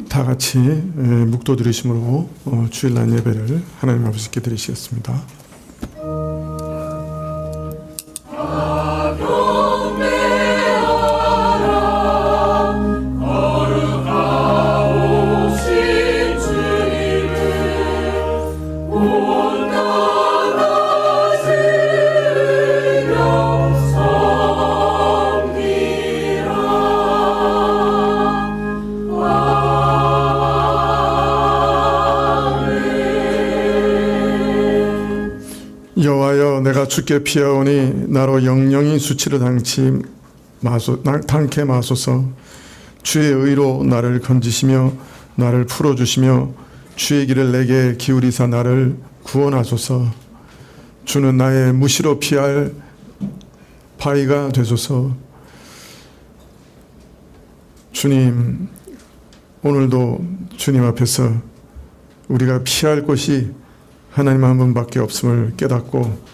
다 같이 묵도 드리심으로 주일날 예배를 하나님 아버지께 드리시겠습니다. 여호와여, 내가 주께 피하오니 나로 영영이 수치를 당케 마소서. 주의 의로 나를 건지시며 나를 풀어주시며 주의 길을 내게 기울이사 나를 구원하소서. 주는 나의 무시로 피할 바위가 되소서. 주님, 오늘도 주님 앞에서 우리가 피할 곳이 하나님 한 분밖에 없음을 깨닫고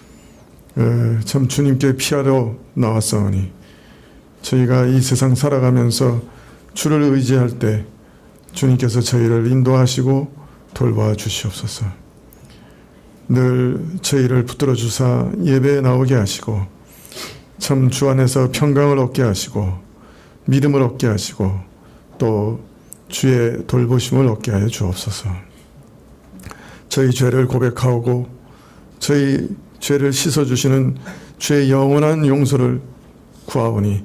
참 주님께 피하러 나왔사오니, 저희가 이 세상 살아가면서 주를 의지할 때 주님께서 저희를 인도하시고 돌봐 주시옵소서. 늘 저희를 붙들어 주사 예배에 나오게 하시고 참 주 안에서 평강을 얻게 하시고 믿음을 얻게 하시고 또 주의 돌보심을 얻게 하여 주옵소서. 저희 죄를 고백하고 저희 죄를 씻어주시는 주의 영원한 용서를 구하오니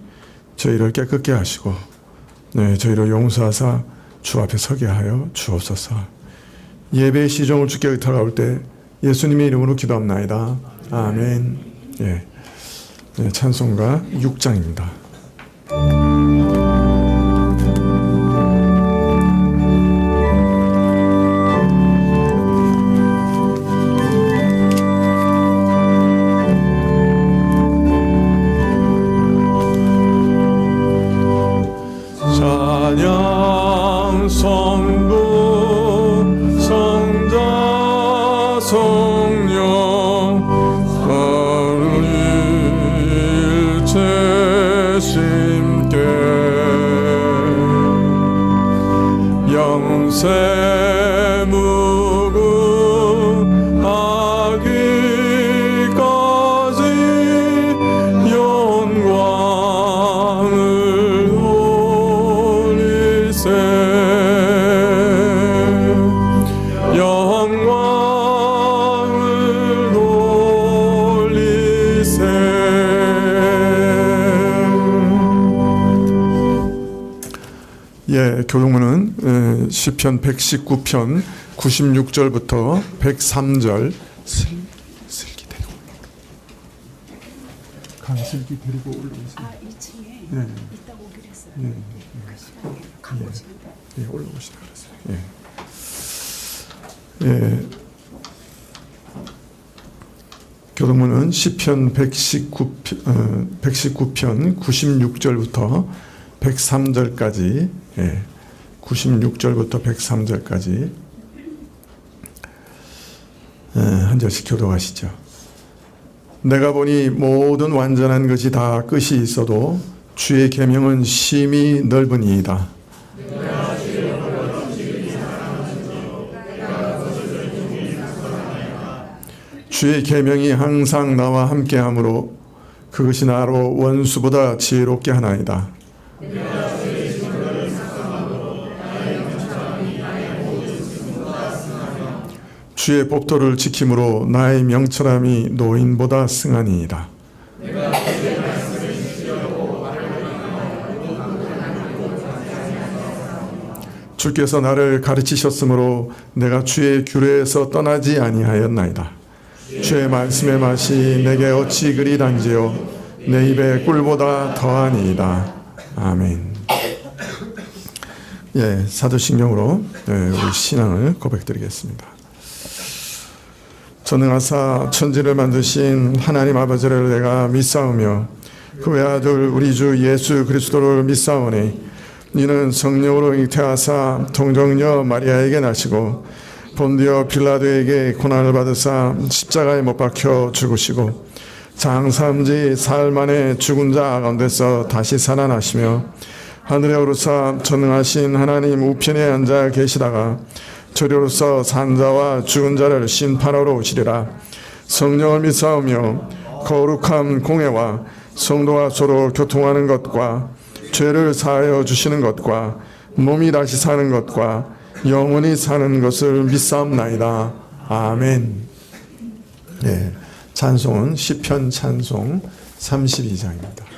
저희를 깨끗게 하시고 저희를 용서하사 주 앞에 서게 하여 주옵소서. 예배의 시종을 주께 의탁하올 때 예수님의 이름으로 기도합나이다. 아멘. 찬송가 6장입니다. 교동문은 시편 119편 96절부터 103절. 슬기 데리고 강슬기 데리고 올라오세요. 2층에 이따 오기로 했어요. 그 시간에 가보십니다. 올라오시라 그랬어요. 교동문은 시편 119편 96절부터 103절까지 96절부터 103절까지 한 절씩 교독하시죠. 내가 보니 모든 완전한 것이 다 끝이 있어도 주의 계명은 심히 넓으니이다. 주의 계명이 항상 나와 함께하므로 그것이 나로 원수보다 지혜롭게 하나이다. 주의 법도를 지킴으로 나의 명철함이 노인보다 승하니이다. 주께서 나를 가르치셨으므로 내가 주의 규례에서 떠나지 아니하였나이다. 주의 말씀의 맛이 내게 어찌 그리 단지요 내 입에 꿀보다 더하니이다. 아멘. 사도신경으로 우리 신앙을 고백드리겠습니다. 전능하사 천지를 만드신 하나님 아버지를 내가 믿사오며 그 외아들 우리 주 예수 그리스도를 믿사오니 이는 성령으로 잉태하사 동정녀 마리아에게 나시고 본디오 빌라도에게 고난을 받으사 십자가에 못 박혀 죽으시고 장사함지 사흘 만에 죽은 자 가운데서 다시 살아나시며 하늘에 오르사 전능하신 하나님 우편에 앉아 계시다가 저리로서 산자와 죽은 자를 심판하러 오시리라. 성령을 믿사오며 거룩한 공회와 성도가 서로 교통하는 것과 죄를 사하여 주시는 것과 몸이 다시 사는 것과 영원히 사는 것을 믿사옵나이다. 아멘. 네, 찬송은 시편 찬송 32장입니다.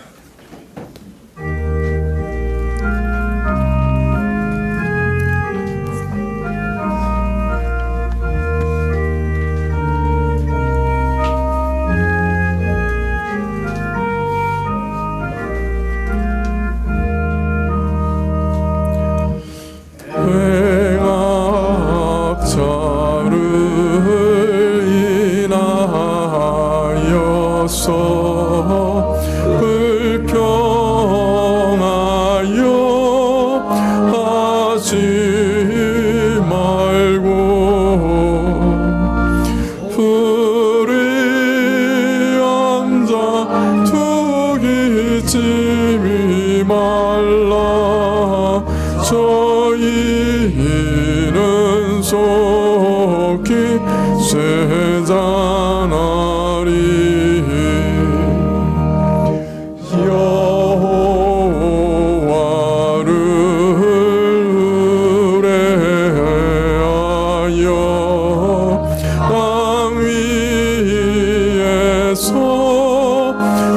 저희는 속히 쇠잔하리. 여호와를 의뢰하여 땅 위에서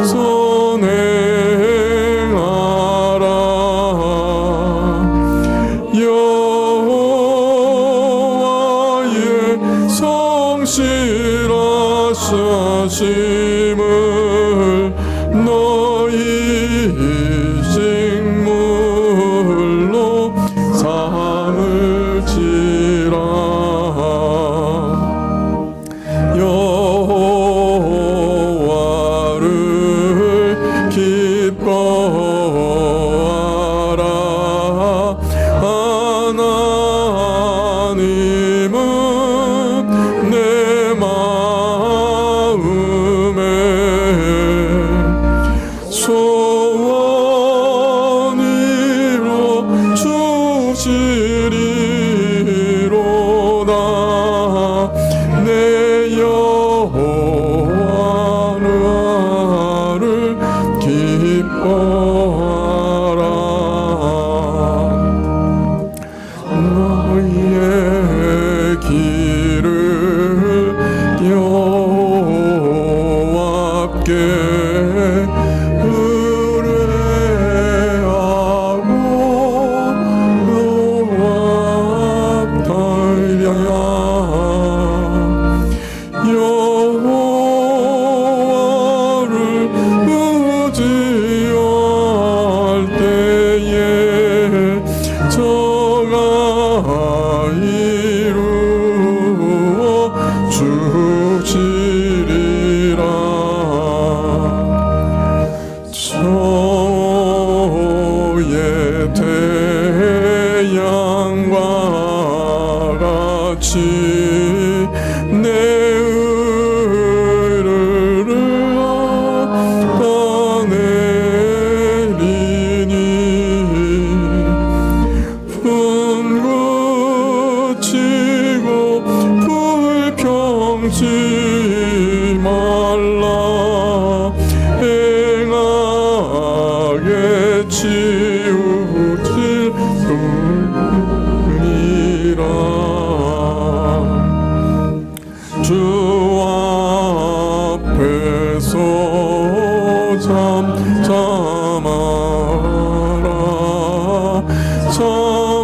선행하라. 여호와의 성실하심을 너희 식물로 삼을지라. 여호와를 기뻐하라. 하나님은 내 마음에 소원이로 주시리로다. 내 여호와를 기뻐하라. 너희의 길을 여호와께 의뢰하고 여호와를 의지할 때에 정하 이루어 주시리라. 저의 태양과 같이 내 의를 떠내리니 분구치고 불평치 말라. 행하게 치우치리라. 주 앞에서 잠잠하라. 참아내며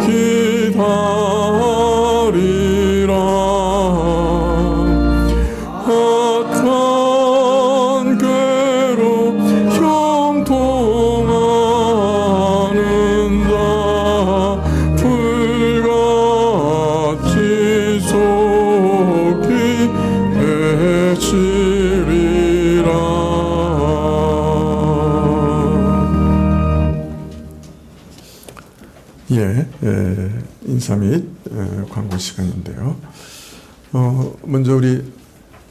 기다리라. 악한 괴로 형통하는 자 불같이 속히 해치리라. 인사 및 광고 시간인데요. 먼저 우리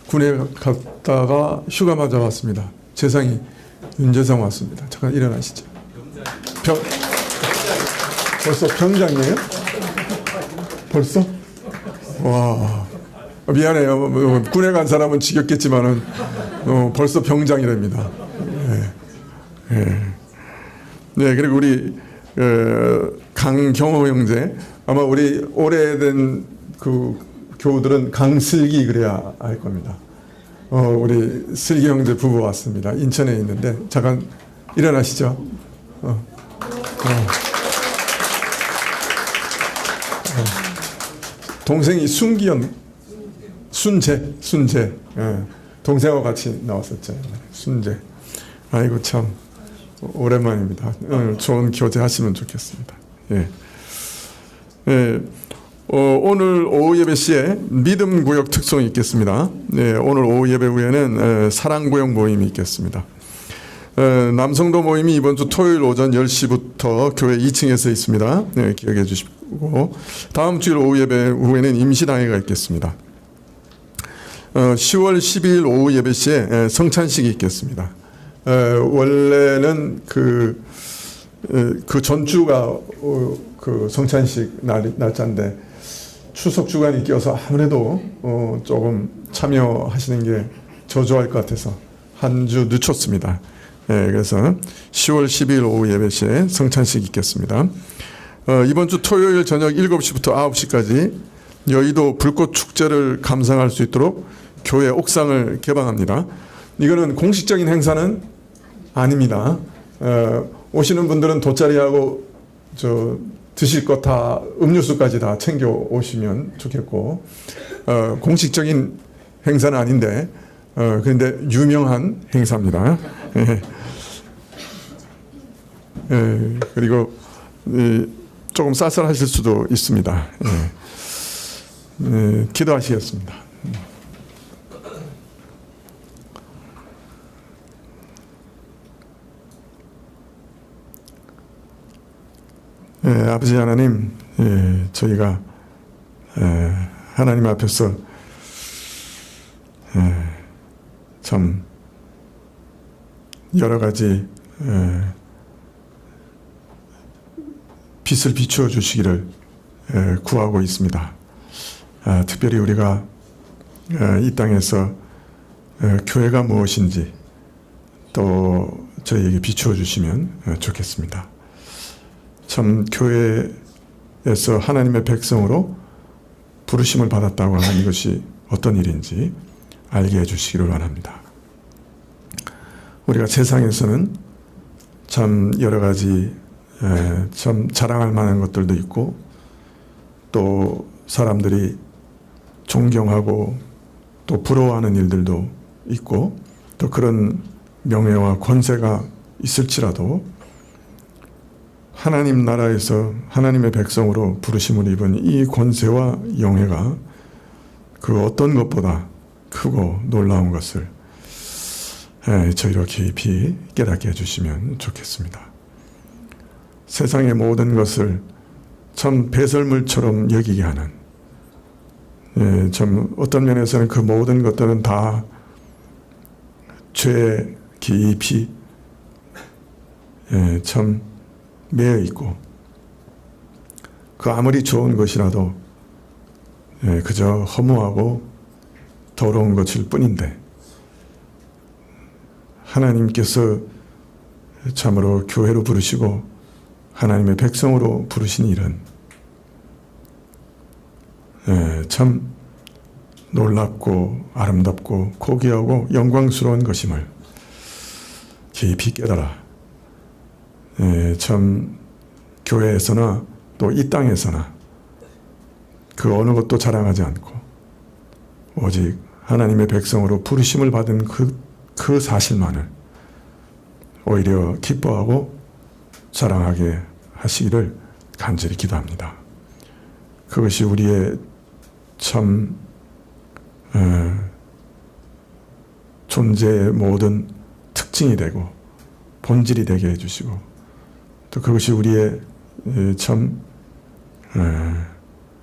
군에 갔다가 휴가 맞아 왔습니다. 재상이 윤재성 왔습니다. 잠깐 일어나시죠. 벌써 병장이에요? 벌써? 와, 미안해요. 군에 간 사람은 지겹겠지만은 벌써 병장이랍니다. 네, 그리고 우리 강경호 형제, 아마 우리 오래된 그 교우들은 강슬기 그래야 알 겁니다. 우리 슬기 형제 부부 왔습니다. 인천에 있는데 잠깐 일어나시죠. 동생이 순재, 동생하고 같이 나왔었죠. 순재. 아이고 참 오랜만입니다. 좋은 교제 하시면 좋겠습니다. 예. 예. 오늘 오후 예배 시에 믿음 구역 특송이 있겠습니다. 예, 오늘 오후 예배 후에는 사랑 구역 모임이 있겠습니다. 남성도 모임이 이번 주 토요일 오전 10시부터 교회 2층에서 있습니다. 예, 기억해 주시고 다음 주일 오후 예배 후에는 임시당회가 있겠습니다. 10월 12일 오후 예배 시에 성찬식이 있겠습니다. 원래는 그 전주가 그 성찬식 날짜인데 추석 주간이 껴서 아무래도 조금 참여하시는 게 저조할 것 같아서 한 주 늦췄습니다. 그래서 10월 12일 오후 예배 시에 성찬식이 있겠습니다. 이번 주 토요일 저녁 7시부터 9시까지 여의도 불꽃 축제를 감상할 수 있도록 교회 옥상을 개방합니다. 이거는 공식적인 행사는 아닙니다. 오시는 분들은 돗자리하고 드실 것 다 음료수까지 다 챙겨 오시면 좋겠고, 공식적인 행사는 아닌데 그런데 유명한 행사입니다. 그리고 조금 쌀쌀하실 수도 있습니다. 기도하시겠습니다. 아버지 하나님, 저희가 하나님 앞에서 참 여러 가지 빛을 비추어 주시기를 구하고 있습니다. 특별히 우리가 이 땅에서 교회가 무엇인지 또 저희에게 비추어 주시면 좋겠습니다. 참 교회에서 하나님의 백성으로 부르심을 받았다고 하는 이것이 어떤 일인지 알게 해주시기를 원합니다. 우리가 세상에서는 참 여러 가지 참 자랑할 만한 것들도 있고 또 사람들이 존경하고 또 부러워하는 일들도 있고 또 그런 명예와 권세가 있을지라도 하나님 나라에서 하나님의 백성으로 부르심을 입은 이 권세와 영예가 그 어떤 것보다 크고 놀라운 것을 저희로 깊이 깨닫게 해주시면 좋겠습니다. 세상의 모든 것을 참 배설물처럼 여기게 하는, 참 어떤 면에서는 그 모든 것들은 다 죄에 깊이 참 매여 있고 그 아무리 좋은 것이라도 그저 허무하고 더러운 것일 뿐인데 하나님께서 참으로 교회로 부르시고 하나님의 백성으로 부르신 일은 참 놀랍고 아름답고 고귀하고 영광스러운 것임을 깊이 깨달아 참 교회에서나 또 이 땅에서나 그 어느 것도 자랑하지 않고 오직 하나님의 백성으로 부르심을 받은 그 사실만을 오히려 기뻐하고 자랑하게 하시기를 간절히 기도합니다. 그것이 우리의 참 존재의 모든 특징이 되고 본질이 되게 해주시고 또 그것이 우리의 참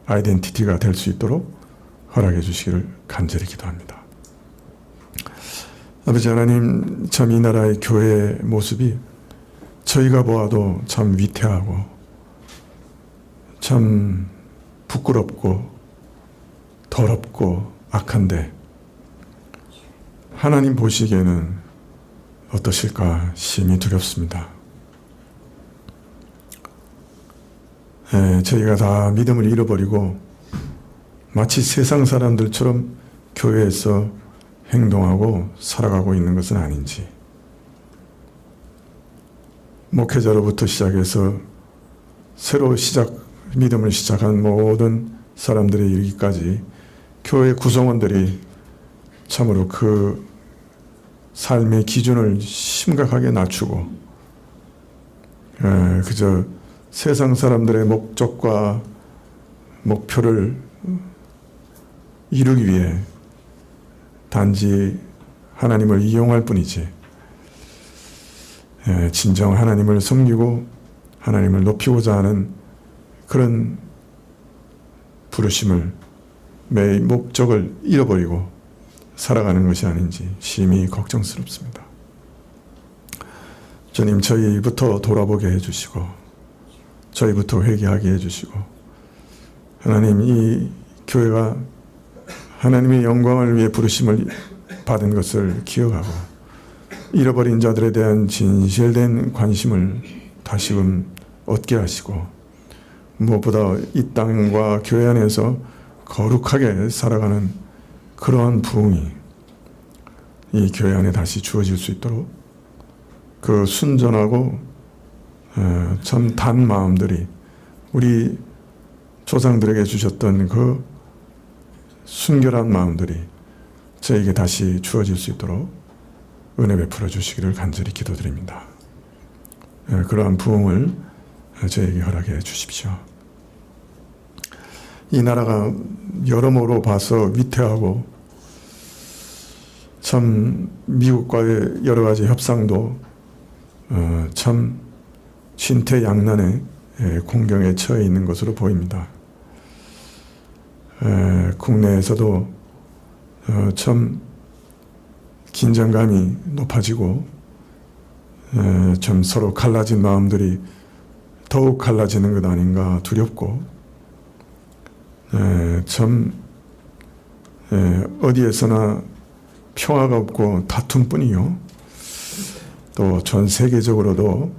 아이덴티티가 될 수 있도록 허락해 주시기를 간절히 기도합니다. 아버지 하나님, 참 이 나라의 교회의 모습이 저희가 보아도 참 위태하고 참 부끄럽고 더럽고 악한데 하나님 보시기에는 어떠실까 심히 두렵습니다. 저희가 다 믿음을 잃어버리고 마치 세상 사람들처럼 교회에서 행동하고 살아가고 있는 것은 아닌지, 목회자로부터 시작해서 새로 믿음을 시작한 모든 사람들에 이르기까지 교회 구성원들이 참으로 그 삶의 기준을 심각하게 낮추고 그저 세상 사람들의 목적과 목표를 이루기 위해 단지 하나님을 이용할 뿐이지 진정 하나님을 섬기고 하나님을 높이고자 하는 그런 부르심을, 매 목적을 잃어버리고 살아가는 것이 아닌지 심히 걱정스럽습니다. 주님, 저희부터 돌아보게 해주시고 저희부터 회개하게 해주시고, 하나님, 이 교회가 하나님의 영광을 위해 부르심을 받은 것을 기억하고 잃어버린 자들에 대한 진실된 관심을 다시금 얻게 하시고, 무엇보다 이 땅과 교회 안에서 거룩하게 살아가는 그러한 부흥이 이 교회 안에 다시 주어질 수 있도록 그 순전하고 참 단 마음들이, 우리 조상들에게 주셨던 그 순결한 마음들이 저에게 다시 주어질 수 있도록 은혜 베풀어 주시기를 간절히 기도드립니다. 그러한 부흥을 저에게 허락해 주십시오. 이 나라가 여러모로 봐서 위태하고 참 미국과의 여러 가지 협상도 참 진퇴양난의 공경에 처해 있는 것으로 보입니다. 국내에서도 참 긴장감이 높아지고 좀 서로 갈라진 마음들이 더욱 갈라지는 것 아닌가 두렵고, 참 어디에서나 평화가 없고 다툼뿐이요, 또 전 세계적으로도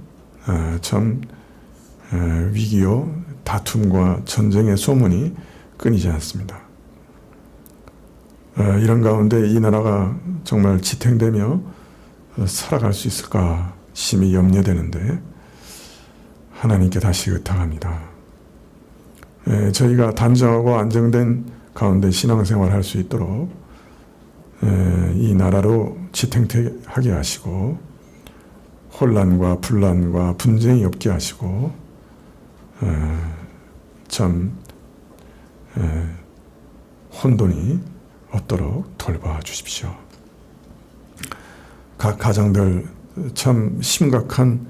참 위기요 다툼과 전쟁의 소문이 끊이지 않습니다. 이런 가운데 이 나라가 정말 지탱되며 살아갈 수 있을까 심히 염려되는데 하나님께 다시 의탁합니다. 저희가 단정하고 안정된 가운데 신앙생활 할 수 있도록 이 나라로 지탱하게 하시고, 혼란과 분란과 분쟁이 없게 하시고, 참 혼돈이 없도록 돌봐 주십시오. 각 가정들 참 심각한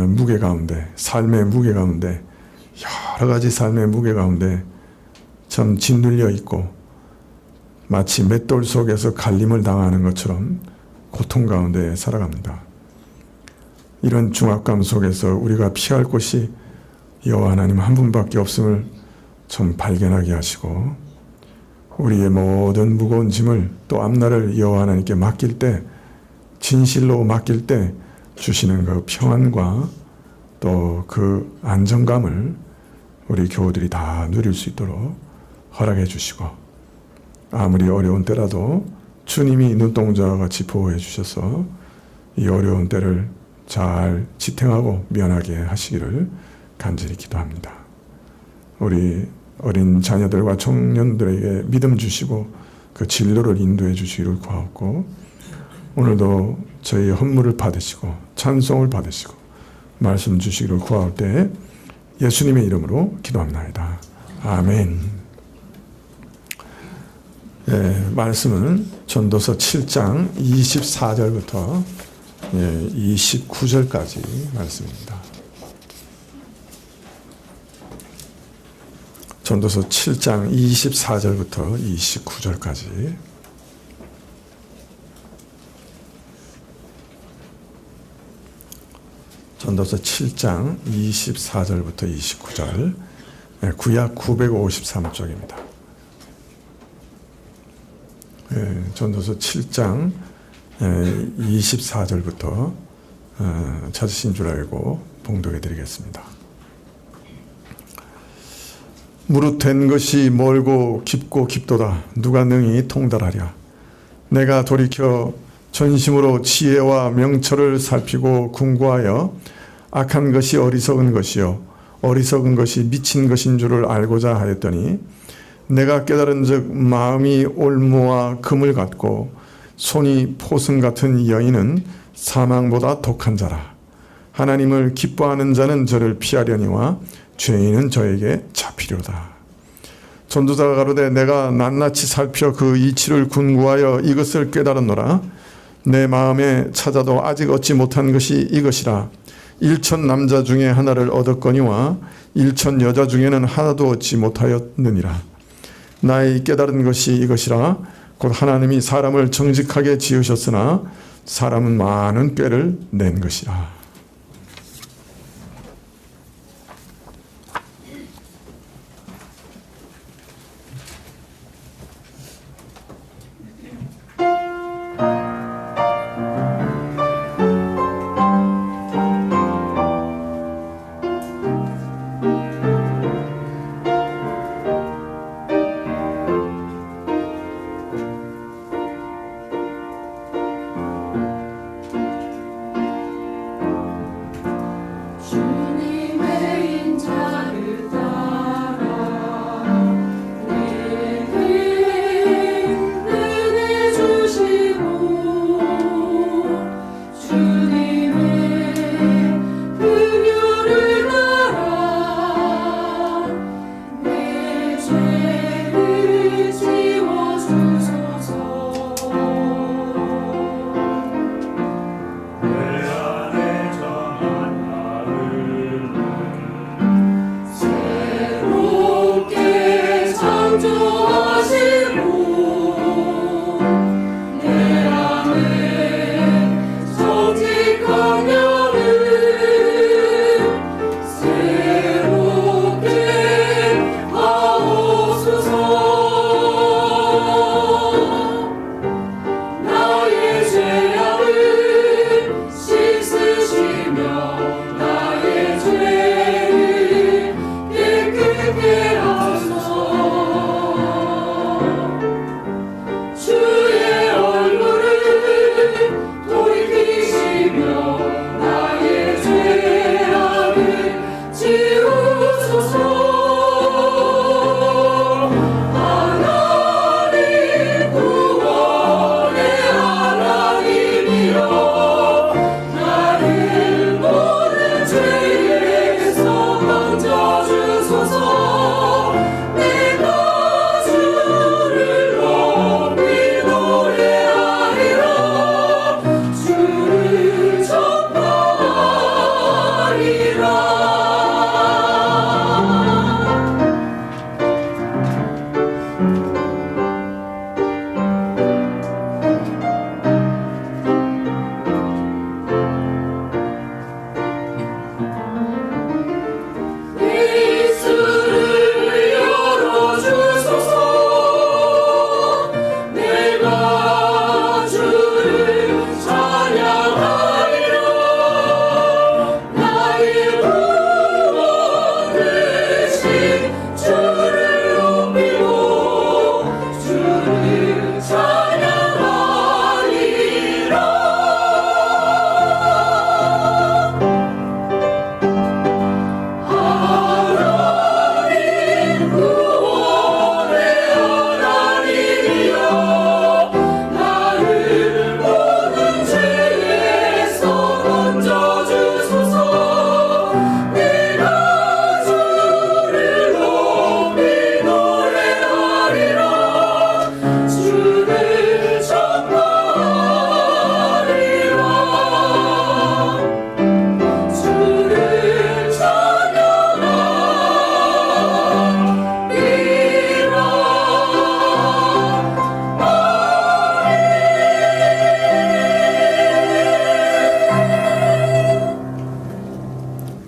무게 가운데, 삶의 무게 가운데, 여러 가지 삶의 무게 가운데 참 짓눌려 있고 마치 맷돌 속에서 갈림을 당하는 것처럼 고통 가운데 살아갑니다. 이런 중압감 속에서 우리가 피할 곳이 여호와 하나님 한 분밖에 없음을 좀 발견하게 하시고, 우리의 모든 무거운 짐을 또 앞날을 여호와 하나님께 맡길 때, 진실로 맡길 때 주시는 그 평안과 또 그 안정감을 우리 교우들이 다 누릴 수 있도록 허락해 주시고, 아무리 어려운 때라도 주님이 눈동자와 같이 보호해 주셔서 이 어려운 때를 잘 지탱하고 면하게 하시기를 간절히 기도합니다. 우리 어린 자녀들과 청년들에게 믿음 주시고 그 진로를 인도해 주시기를 구하옵고, 오늘도 저희 헌물을 받으시고 찬송을 받으시고 말씀 주시기를 구할 때 예수님의 이름으로 기도합니다. 아멘. 말씀은 전도서 7장 24절부터 29절까지 말씀입니다. 전도서 7장 24절부터 29절까지. 전도서 7장 24절부터 29절, 구약 953쪽입니다. 전도서 7장 24절부터 찾으신 줄 알고 봉독해 드리겠습니다. 무릇 된 것이 멀고 깊고 깊도다. 누가 능히 통달하랴. 내가 돌이켜 전심으로 지혜와 명철을 살피고 궁구하여 악한 것이 어리석은 것이요 어리석은 것이 미친 것인 줄을 알고자 하였더니 내가 깨달은즉 마음이 올무와 금을 같고 손이 포승 같은 여인은 사망보다 독한 자라. 하나님을 기뻐하는 자는 저를 피하려니와 죄인은 저에게 잡히려다. 전도자가 가로되 내가 낱낱이 살펴 그 이치를 궁구하여 이것을 깨달았노라. 내 마음에 찾아도 아직 얻지 못한 것이 이것이라. 1천 남자 중에 하나를 얻었거니와 1천 여자 중에는 하나도 얻지 못하였느니라. 나의 깨달은 것이 이것이라. 곧 하나님이 사람을 정직하게 지으셨으나 사람은 많은 꾀를 낸 것이라.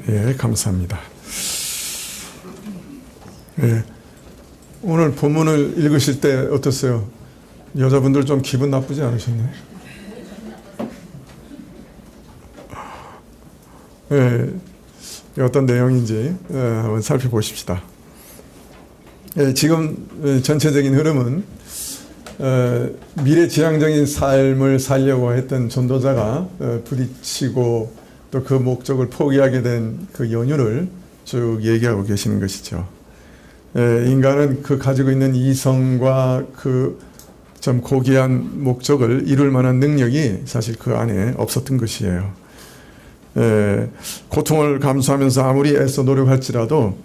예, 감사합니다. 예, 오늘 본문을 읽으실 때 어떠세요? 여자분들 좀 기분 나쁘지 않으셨나요? 예, 어떤 내용인지 한번 살펴보십시다. 예, 지금 전체적인 흐름은 미래지향적인 삶을 살려고 했던 전도자가 부딪히고 또 그 목적을 포기하게 된 그 연유를 쭉 얘기하고 계시는 것이죠. 인간은 그 가지고 있는 이성과 그 좀 고귀한 목적을 이룰 만한 능력이 사실 그 안에 없었던 것이에요. 고통을 감수하면서 아무리 애써 노력할지라도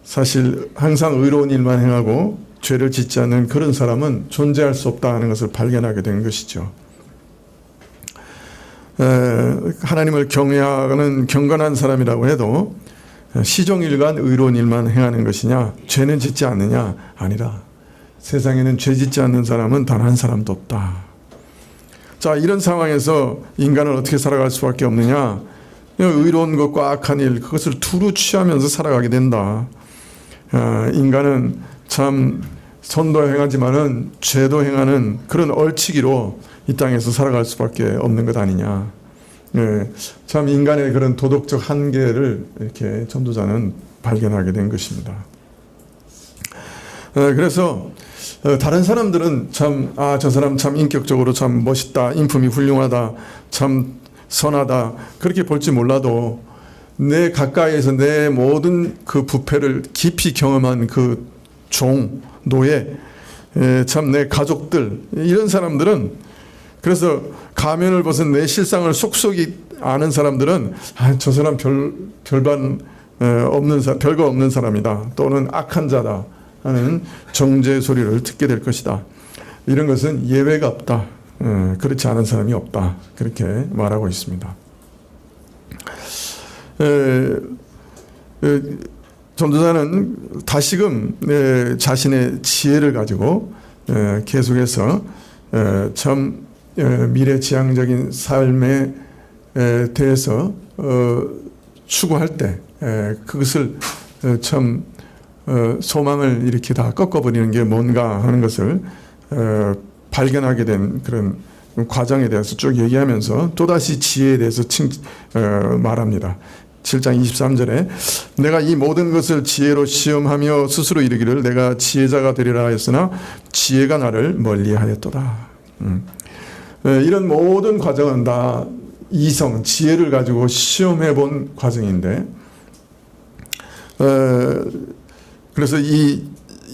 사실 항상 의로운 일만 행하고 죄를 짓지 않는 그런 사람은 존재할 수 없다는 것을 발견하게 된 것이죠. 하나님을 경외하는 경건한 사람이라고 해도 시종일관 의로운 일만 행하는 것이냐, 죄는 짓지 않느냐? 아니라 세상에는 죄 짓지 않는 사람은 단 한 사람도 없다. 자, 이런 상황에서 인간은 어떻게 살아갈 수밖에 없느냐? 의로운 것과 악한 일, 그것을 두루 취하면서 살아가게 된다. 인간은 참 선도 행하지만은 죄도 행하는 그런 얼치기로 이 땅에서 살아갈 수밖에 없는 것 아니냐. 참 인간의 그런 도덕적 한계를 이렇게 전도자는 발견하게 된 것입니다. 그래서 다른 사람들은 참, 저 사람 참 인격적으로 참 멋있다, 인품이 훌륭하다, 참 선하다, 그렇게 볼지 몰라도 내 가까이에서 내 모든 그 부패를 깊이 경험한 그 종, 노예, 참 내 가족들, 이런 사람들은, 그래서 가면을 벗은 내 실상을 속속이 아는 사람들은 저 사람 별거 없는 사람이다, 또는 악한 자다 하는 정죄 소리를 듣게 될 것이다. 이런 것은 예외가 없다. 그렇지 않은 사람이 없다. 그렇게 말하고 있습니다. 전도자는 다시금 자신의 지혜를 가지고 계속해서 참 미래지향적인 삶에 대해서 추구할 때 그것을 참 소망을 이렇게 다 꺾어버리는 게 뭔가 하는 것을 발견하게 된 그런 과정에 대해서 쭉 얘기하면서 또다시 지혜에 대해서 말합니다. 7장 23절에 내가 이 모든 것을 지혜로 시험하며 스스로 이르기를 내가 지혜자가 되리라 하였으나 지혜가 나를 멀리하였도다. 이런 모든 과정은 다 이성, 지혜를 가지고 시험해 본 과정인데, 그래서 이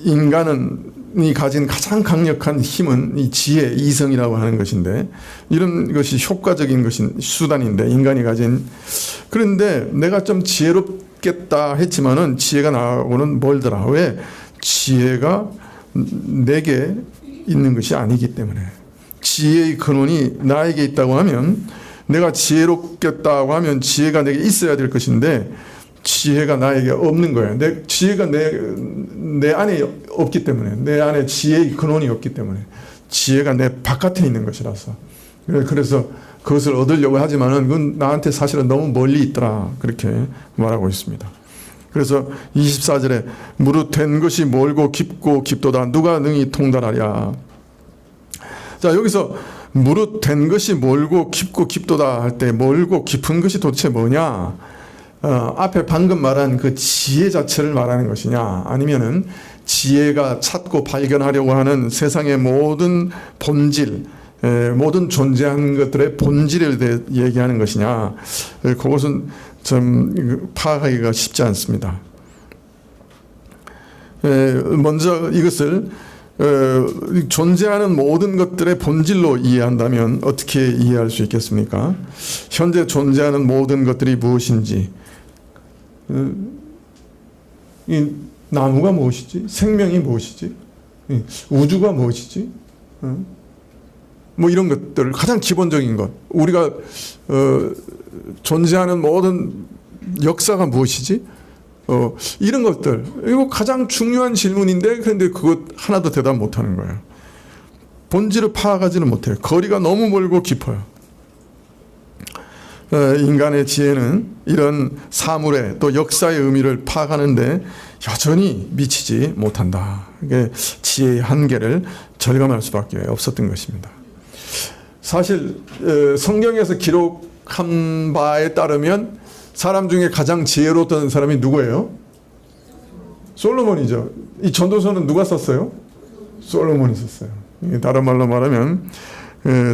인간이 가진 가장 강력한 힘은 이 지혜, 이성이라고 하는 것인데, 이런 것이 효과적인 것인 수단인데, 인간이 가진. 그런데 내가 좀 지혜롭겠다 했지만은 지혜가 나하고는 멀더라. 왜? 지혜가 내게 있는 것이 아니기 때문에. 지혜의 근원이 나에게 있다고 하면, 내가 지혜롭겠다고 하면 지혜가 내게 있어야 될 것인데, 지혜가 나에게 없는 거예요. 지혜가 내 안에 없기 때문에, 내 안에 지혜의 근원이 없기 때문에, 지혜가 내 바깥에 있는 것이라서. 그래서 그것을 얻으려고 하지만은 그건 나한테 사실은 너무 멀리 있더라. 그렇게 말하고 있습니다. 그래서 24절에 무릇 된 것이 멀고 깊고 깊도다. 누가 능히 통달하랴. 자, 여기서 무릇 된 것이 멀고 깊고 깊도다 할 때 멀고 깊은 것이 도대체 뭐냐? 앞에 방금 말한 그 지혜 자체를 말하는 것이냐, 아니면은 지혜가 찾고 발견하려고 하는 세상의 모든 본질, 모든 존재하는 것들의 본질을 얘기하는 것이냐, 그것은 좀 파악하기가 쉽지 않습니다. 먼저 이것을 존재하는 모든 것들의 본질로 이해한다면 어떻게 이해할 수 있겠습니까? 현재 존재하는 모든 것들이 무엇인지, 이 나무가 무엇이지? 생명이 무엇이지? 우주가 무엇이지? 뭐 이런 것들, 가장 기본적인 것, 우리가 존재하는 모든 역사가 무엇이지? 이런 것들, 이거 가장 중요한 질문인데, 그런데 그것 하나도 대답 못하는 거예요. 본질을 파악하지는 못해요. 거리가 너무 멀고 깊어요. 인간의 지혜는 이런 사물의 또 역사의 의미를 파악하는데 여전히 미치지 못한다. 이게 지혜의 한계를 절감할 수밖에 없었던 것입니다. 사실 성경에서 기록한 바에 따르면 사람 중에 가장 지혜로웠던 사람이 누구예요? 솔로몬이죠. 이 전도서는 누가 썼어요? 솔로몬이 썼어요. 다른 말로 말하면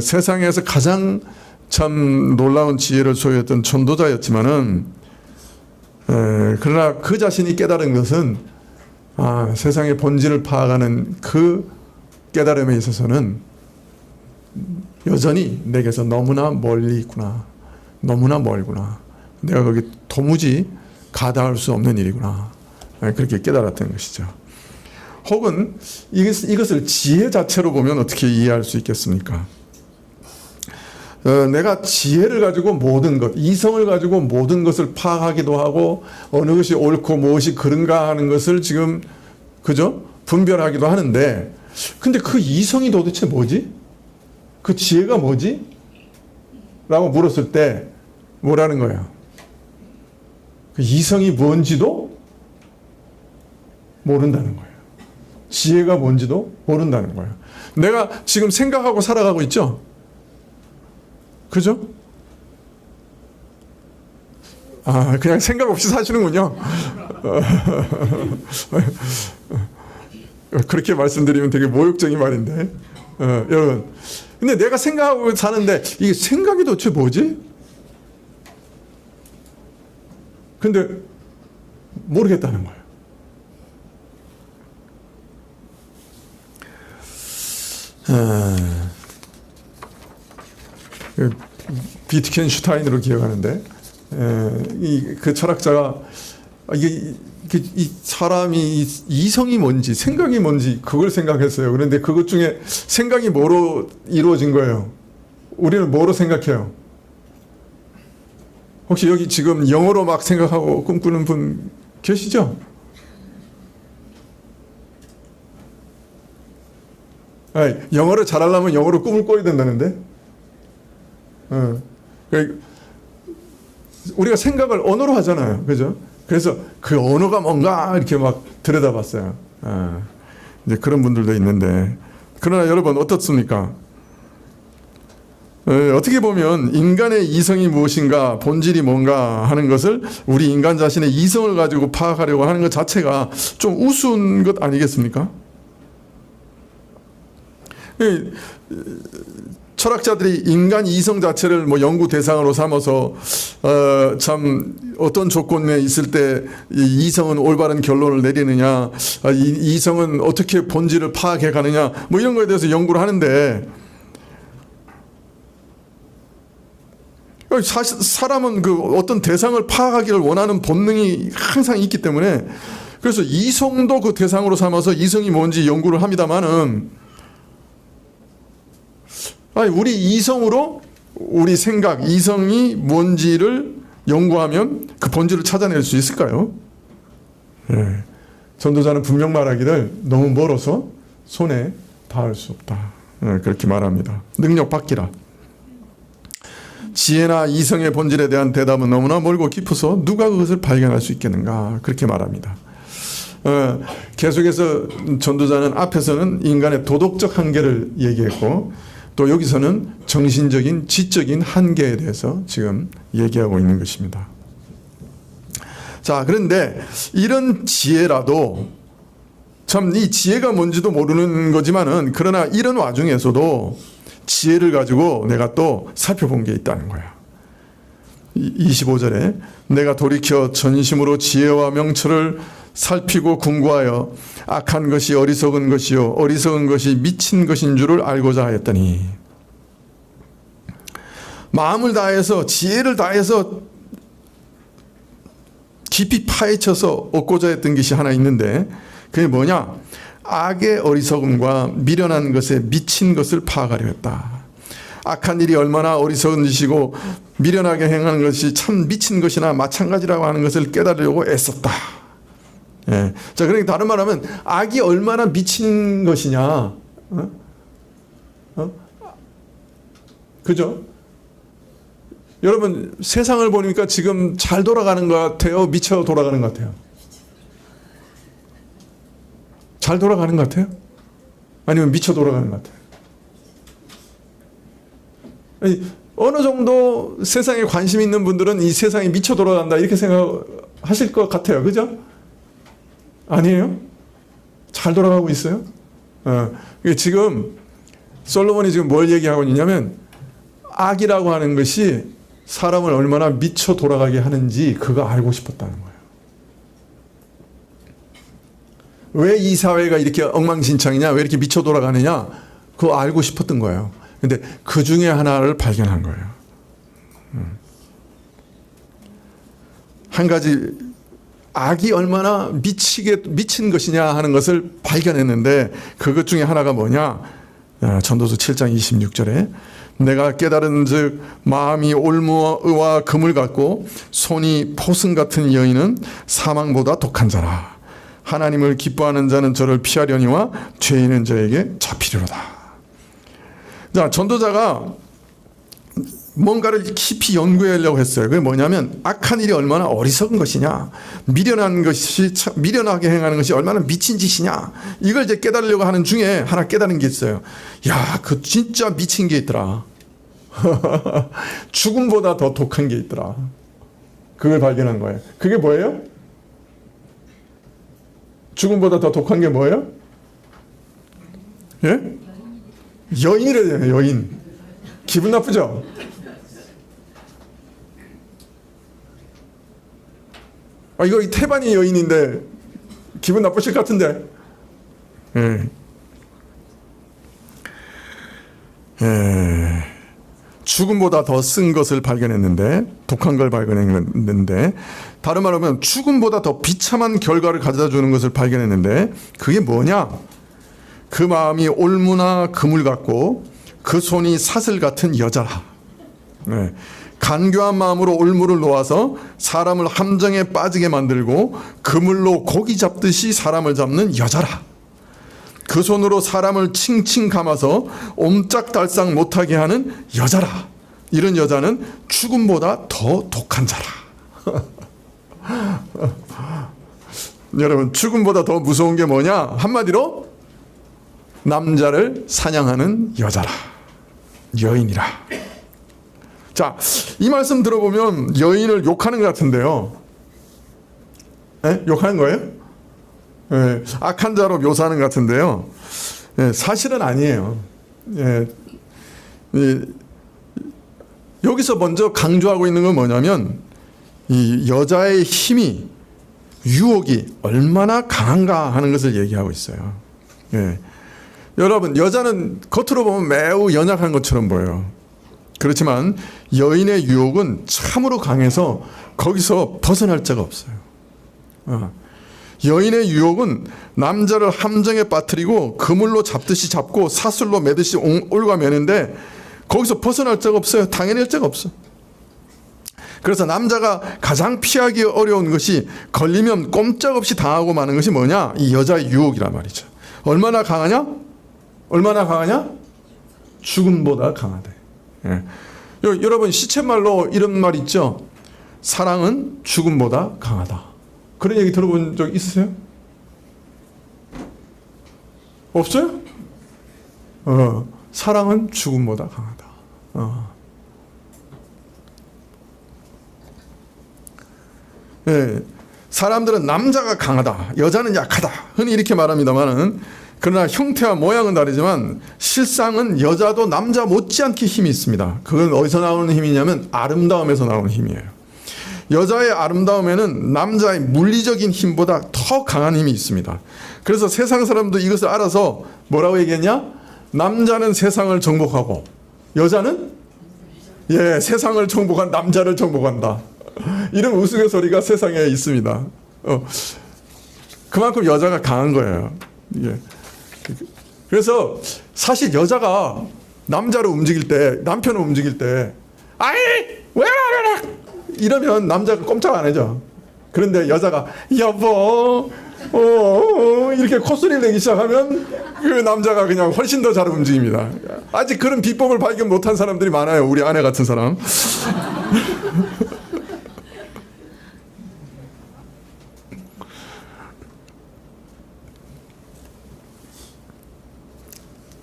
세상에서 가장 참 놀라운 지혜를 소유했던 전도자였지만은 그러나 그 자신이 깨달은 것은 세상의 본질을 파악하는 그 깨달음에 있어서는 여전히 내게서 너무나 멀리 있구나. 너무나 멀구나. 내가 거기 도무지 가닿을 수 없는 일이구나. 그렇게 깨달았던 것이죠. 혹은 이것을 지혜 자체로 보면 어떻게 이해할 수 있겠습니까? 내가 지혜를 가지고 모든 것, 이성을 가지고 모든 것을 파악하기도 하고 어느 것이 옳고 무엇이 그른가 하는 것을 지금 그죠? 분별하기도 하는데 근데 그 이성이 도대체 뭐지? 그 지혜가 뭐지? 라고 물었을 때 뭐라는 거야? 그 이성이 뭔지도 모른다는 거예요. 지혜가 뭔지도 모른다는 거예요. 내가 지금 생각하고 살아가고 있죠? 그죠? 그냥 생각 없이 사시는군요. 그렇게 말씀드리면 되게 모욕적인 말인데, 여러분. 근데 내가 생각하고 사는데, 이게 생각이 도대체 뭐지? 근데 모르겠다는 거예요. 비트겐슈타인으로 기억하는데 그 철학자가 이 사람이 이성이 뭔지 생각이 뭔지 그걸 생각했어요. 그런데 그것 중에 생각이 뭐로 이루어진 거예요? 우리는 뭐로 생각해요? 혹시 여기 지금 영어로 막 생각하고 꿈꾸는 분 계시죠? 영어를 잘하려면 영어로 꿈을 꿔야 된다는데? 우리가 생각을 언어로 하잖아요. 그죠? 그래서 그 언어가 뭔가 이렇게 막 들여다봤어요. 이제 그런 분들도 있는데. 그러나 여러분 어떻습니까? 어떻게 보면 인간의 이성이 무엇인가, 본질이 뭔가 하는 것을 우리 인간 자신의 이성을 가지고 파악하려고 하는 것 자체가 좀 우스운 것 아니겠습니까? 철학자들이 인간 이성 자체를 뭐 연구 대상으로 삼아서 참 어떤 조건에 있을 때 이성은 올바른 결론을 내리느냐, 이성은 어떻게 본질을 파악해 가느냐, 뭐 이런 거에 대해서 연구를 하는데 사람은 그 어떤 대상을 파악하기를 원하는 본능이 항상 있기 때문에 그래서 이성도 그 대상으로 삼아서 이성이 뭔지 연구를 합니다만은 우리 이성으로 우리 생각, 이성이 뭔지를 연구하면 그 본질을 찾아낼 수 있을까요? 네. 전도자는 분명 말하기를 너무 멀어서 손에 닿을 수 없다. 네, 그렇게 말합니다. 능력 밖이라. 지혜나 이성의 본질에 대한 대답은 너무나 멀고 깊어서 누가 그것을 발견할 수 있겠는가 그렇게 말합니다. 계속해서 전도자는 앞에서는 인간의 도덕적 한계를 얘기했고 또 여기서는 정신적인 지적인 한계에 대해서 지금 얘기하고 있는 것입니다. 자, 그런데 이런 지혜라도 참 이 지혜가 뭔지도 모르는 거지만은 그러나 이런 와중에서도 지혜를 가지고 내가 또 살펴본 게 있다는 거야. 25절에 내가 돌이켜 전심으로 지혜와 명철을 살피고 궁구하여 악한 것이 어리석은 것이요 어리석은 것이 미친 것인 줄을 알고자 하였더니 마음을 다해서 지혜를 다해서 깊이 파헤쳐서 얻고자 했던 것이 하나 있는데 그게 뭐냐? 악의 어리석음과 미련한 것에 미친 것을 파악하려 했다. 악한 일이 얼마나 어리석은 짓이고 미련하게 행하는 것이 참 미친 것이나 마찬가지라고 하는 것을 깨달으려고 애썼다. 예. 자, 그러니까 다른 말하면 악이 얼마나 미친 것이냐, 그죠? 여러분 세상을 보니까 지금 잘 돌아가는 것 같아요? 미쳐 돌아가는 것 같아요? 잘 돌아가는 것 같아요? 아니면 미쳐 돌아가는 것 같아요? 아니, 어느 정도 세상에 관심 있는 분들은 이 세상이 미쳐 돌아간다 이렇게 생각하실 것 같아요. 그죠? 아니에요? 잘 돌아가고 있어요? 지금 솔로몬이 지금 뭘 얘기하고 있냐면 악이라고 하는 것이 사람을 얼마나 미쳐 돌아가게 하는지 그거 알고 싶었다는 거예요. 왜 이 사회가 이렇게 엉망진창이냐, 왜 이렇게 미쳐 돌아가느냐, 그거 알고 싶었던 거예요. 근데 그 중에 하나를 발견한 거예요. 한 가지 악이 얼마나 미친 것이냐 하는 것을 발견했는데 그것 중에 하나가 뭐냐? 전도서 7장 26절에 내가 깨달은즉 마음이 올무와 금을 갖고 손이 포승 같은 여인은 사망보다 독한 자라. 하나님을 기뻐하는 자는 저를 피하려니와 죄인은 저에게 잡히리로다. 자, 전도자가 뭔가를 깊이 연구하려고 했어요. 그게 뭐냐면 악한 일이 얼마나 어리석은 것이냐, 미련하게 행하는 것이 얼마나 미친 짓이냐, 이걸 이제 깨달으려고 하는 중에 하나 깨달은 게 있어요. 야, 그 진짜 미친 게 있더라. 죽음보다 더 독한 게 있더라. 그걸 발견한 거예요. 그게 뭐예요? 죽음보다 더 독한 게 뭐예요? 예? 여인이래요. 여인. 기분 나쁘죠? 이거 태반이 여인인데 기분 나쁘실 것 같은데. 죽음보다 더 쓴 것을 발견했는데, 독한 걸 발견했는데, 다른 말로 하면 죽음보다 더 비참한 결과를 가져다 주는 것을 발견했는데, 그게 뭐냐? 그 마음이 올무나 금을 갖고 그 손이 사슬 같은 여자라. 간교한 마음으로 올무를 놓아서 사람을 함정에 빠지게 만들고 그물로 고기 잡듯이 사람을 잡는 여자라. 그 손으로 사람을 칭칭 감아서 옴짝달싹 못하게 하는 여자라. 이런 여자는 죽음보다 더 독한 자라. 여러분, 죽음보다 더 무서운 게 뭐냐? 한마디로 남자를 사냥하는 여자라. 여인이라. 자, 이 말씀 들어보면 여인을 욕하는 것 같은데요. 욕하는 거예요? 악한 자로 묘사하는 것 같은데요. 사실은 아니에요. 여기서 먼저 강조하고 있는 건 뭐냐면 이 여자의 힘이, 유혹이 얼마나 강한가 하는 것을 얘기하고 있어요. 여러분, 여자는 겉으로 보면 매우 연약한 것처럼 보여요. 그렇지만 여인의 유혹은 참으로 강해서 거기서 벗어날 자가 없어요. 여인의 유혹은 남자를 함정에 빠뜨리고 그물로 잡듯이 잡고 사슬로 매듯이 올가매는데 거기서 벗어날 자가 없어요. 당해낼 자가 없어. 그래서 남자가 가장 피하기 어려운 것이 걸리면 꼼짝없이 당하고 마는 것이 뭐냐? 이 여자의 유혹이란 말이죠. 얼마나 강하냐? 얼마나 강하냐? 죽음보다 강하대. 여러분, 시쳇말로 이런 말 있죠? 사랑은 죽음보다 강하다. 그런 얘기 들어본 적 있으세요? 없어요? 사랑은 죽음보다 강하다. 사람들은 남자가 강하다, 여자는 약하다, 흔히 이렇게 말합니다만은, 그러나 형태와 모양은 다르지만 실상은 여자도 남자 못지않게 힘이 있습니다. 그건 어디서 나오는 힘이냐면 아름다움에서 나오는 힘이에요. 여자의 아름다움에는 남자의 물리적인 힘보다 더 강한 힘이 있습니다. 그래서 세상 사람도 이것을 알아서 뭐라고 얘기했냐? 남자는 세상을 정복하고 여자는 세상을 정복한 남자를 정복한다. 이런 우스갯소리가 세상에 있습니다. 그만큼 여자가 강한 거예요. 그래서 사실 여자가 남자로 움직일 때, 남편을 움직일 때, 아이 왜 그래 이러면 남자가 꼼짝 안 하죠. 그런데 여자가 여보 이렇게 콧소리를 내기 시작하면 그 남자가 그냥 훨씬 더 잘 움직입니다. 아직 그런 비법을 발견 못한 사람들이 많아요. 우리 아내 같은 사람.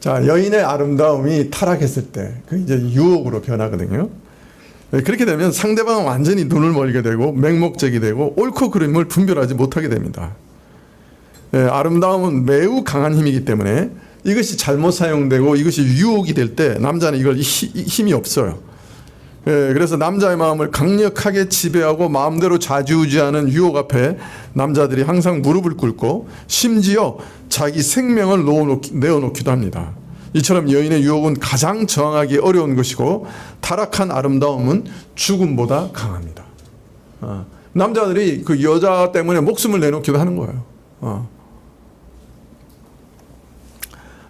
자, 여인의 아름다움이 타락했을 때, 그 이제 유혹으로 변하거든요. 그렇게 되면 상대방은 완전히 눈을 멀게 되고 맹목적이 되고 옳고 그름을 분별하지 못하게 됩니다. 아름다움은 매우 강한 힘이기 때문에 이것이 잘못 사용되고 이것이 유혹이 될 때 남자는 이걸 힘이 없어요. 그래서 남자의 마음을 강력하게 지배하고 마음대로 좌지우지하는 유혹 앞에 남자들이 항상 무릎을 꿇고 심지어 자기 생명을 내어놓기도 합니다. 이처럼 여인의 유혹은 가장 저항하기 어려운 것이고 타락한 아름다움은 죽음보다 강합니다. 남자들이 그 여자 때문에 목숨을 내놓기도 하는 거예요.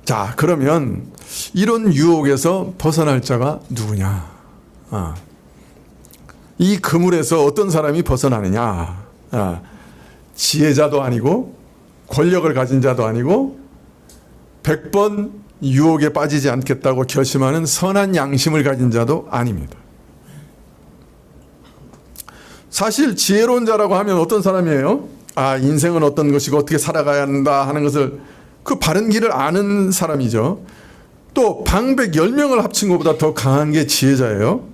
자, 그러면 이런 유혹에서 벗어날 자가 누구냐? 이 그물에서 어떤 사람이 벗어나느냐? 지혜자도 아니고 권력을 가진 자도 아니고 100번 유혹에 빠지지 않겠다고 결심하는 선한 양심을 가진 자도 아닙니다. 사실 지혜로운 자라고 하면 어떤 사람이에요? 인생은 어떤 것이고 어떻게 살아가야 한다 하는 것을 그 바른 길을 아는 사람이죠. 또 방백 10명을 합친 것보다 더 강한 게 지혜자예요.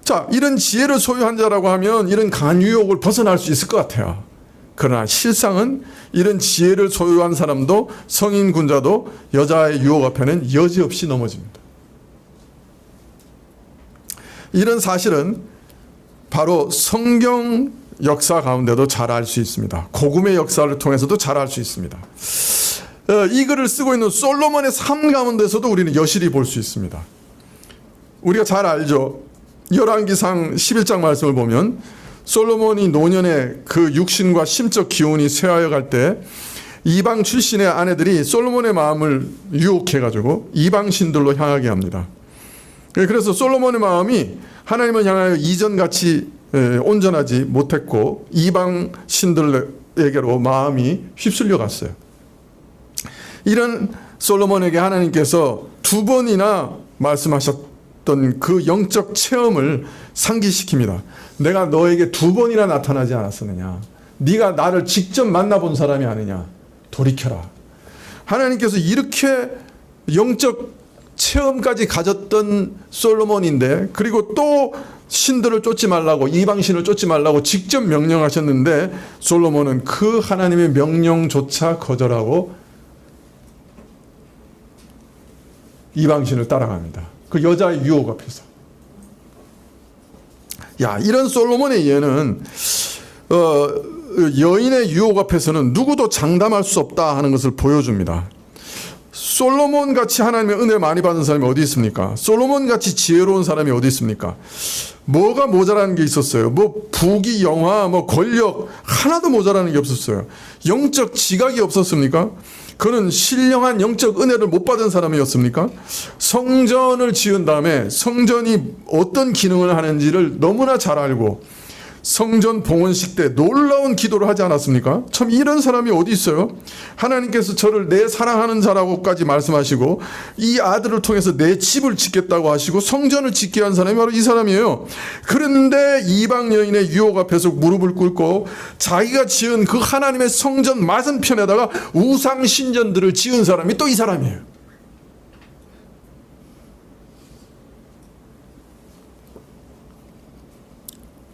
자, 이런 지혜를 소유한 자라고 하면 이런 강한 유혹을 벗어날 수 있을 것 같아요. 그러나 실상은 이런 지혜를 소유한 사람도 성인 군자도 여자의 유혹 앞에는 여지없이 넘어집니다. 이런 사실은 바로 성경 역사 가운데도 잘 알 수 있습니다. 복음의 역사를 통해서도 잘 알 수 있습니다. 이 글을 쓰고 있는 솔로몬의 삶 가운데서도 우리는 여실히 볼 수 있습니다. 우리가 잘 알죠. 열왕기상 11장 말씀을 보면 솔로몬이 노년에 그 육신과 심적 기운이 쇠하여 갈 때 이방 출신의 아내들이 솔로몬의 마음을 유혹해가지고 이방 신들로 향하게 합니다. 그래서 솔로몬의 마음이 하나님을 향하여 이전같이 온전하지 못했고 이방 신들에게로 마음이 휩쓸려 갔어요. 이런 솔로몬에게 하나님께서 2번이나 말씀하셨던 그 영적 체험을 상기시킵니다. 내가 너에게 2번이나 나타나지 않았느냐? 네가 나를 직접 만나본 사람이 아니냐? 돌이켜라. 하나님께서 이렇게 영적 체험까지 가졌던 솔로몬인데, 그리고 또 신들을 쫓지 말라고, 이방신을 쫓지 말라고 직접 명령하셨는데 솔로몬은 그 하나님의 명령조차 거절하고 이방신을 따라갑니다. 그 여자의 유혹 앞에서. 이런 솔로몬의 예는 여인의 유혹 앞에서는 누구도 장담할 수 없다 하는 것을 보여줍니다. 솔로몬 같이 하나님의 은혜를 많이 받은 사람이 어디 있습니까? 솔로몬 같이 지혜로운 사람이 어디 있습니까? 뭐가 모자라는 게 있었어요? 부귀, 영화, 권력 하나도 모자라는 게 없었어요. 영적 지각이 없었습니까? 그는 신령한 영적 은혜를 못 받은 사람이었습니까? 성전을 지은 다음에 성전이 어떤 기능을 하는지를 너무나 잘 알고 성전 봉헌식 때 놀라운 기도를 하지 않았습니까? 참 이런 사람이 어디 있어요? 하나님께서 저를 내 사랑하는 자라고까지 말씀하시고 이 아들을 통해서 내 집을 짓겠다고 하시고 성전을 짓게 한 사람이 바로 이 사람이에요. 그런데 이방 여인의 유혹 앞에서 무릎을 꿇고 자기가 지은 그 하나님의 성전 맞은편에다가 우상 신전들을 지은 사람이 또 이 사람이에요.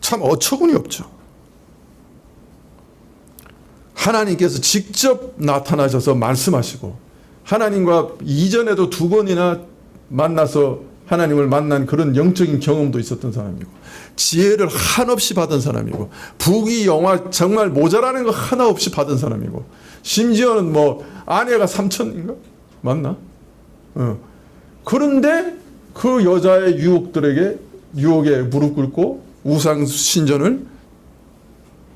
참 어처구니 없죠. 하나님께서 직접 나타나셔서 말씀하시고 하나님과 이전에도 2번이나 만나서 하나님을 만난 그런 영적인 경험도 있었던 사람이고 지혜를 한없이 받은 사람이고 부귀 영화 정말 모자라는 거 하나 없이 받은 사람이고 심지어는 아내가 3천인가? 맞나? 그런데 그 여자의 유혹에 무릎 꿇고 우상 신전을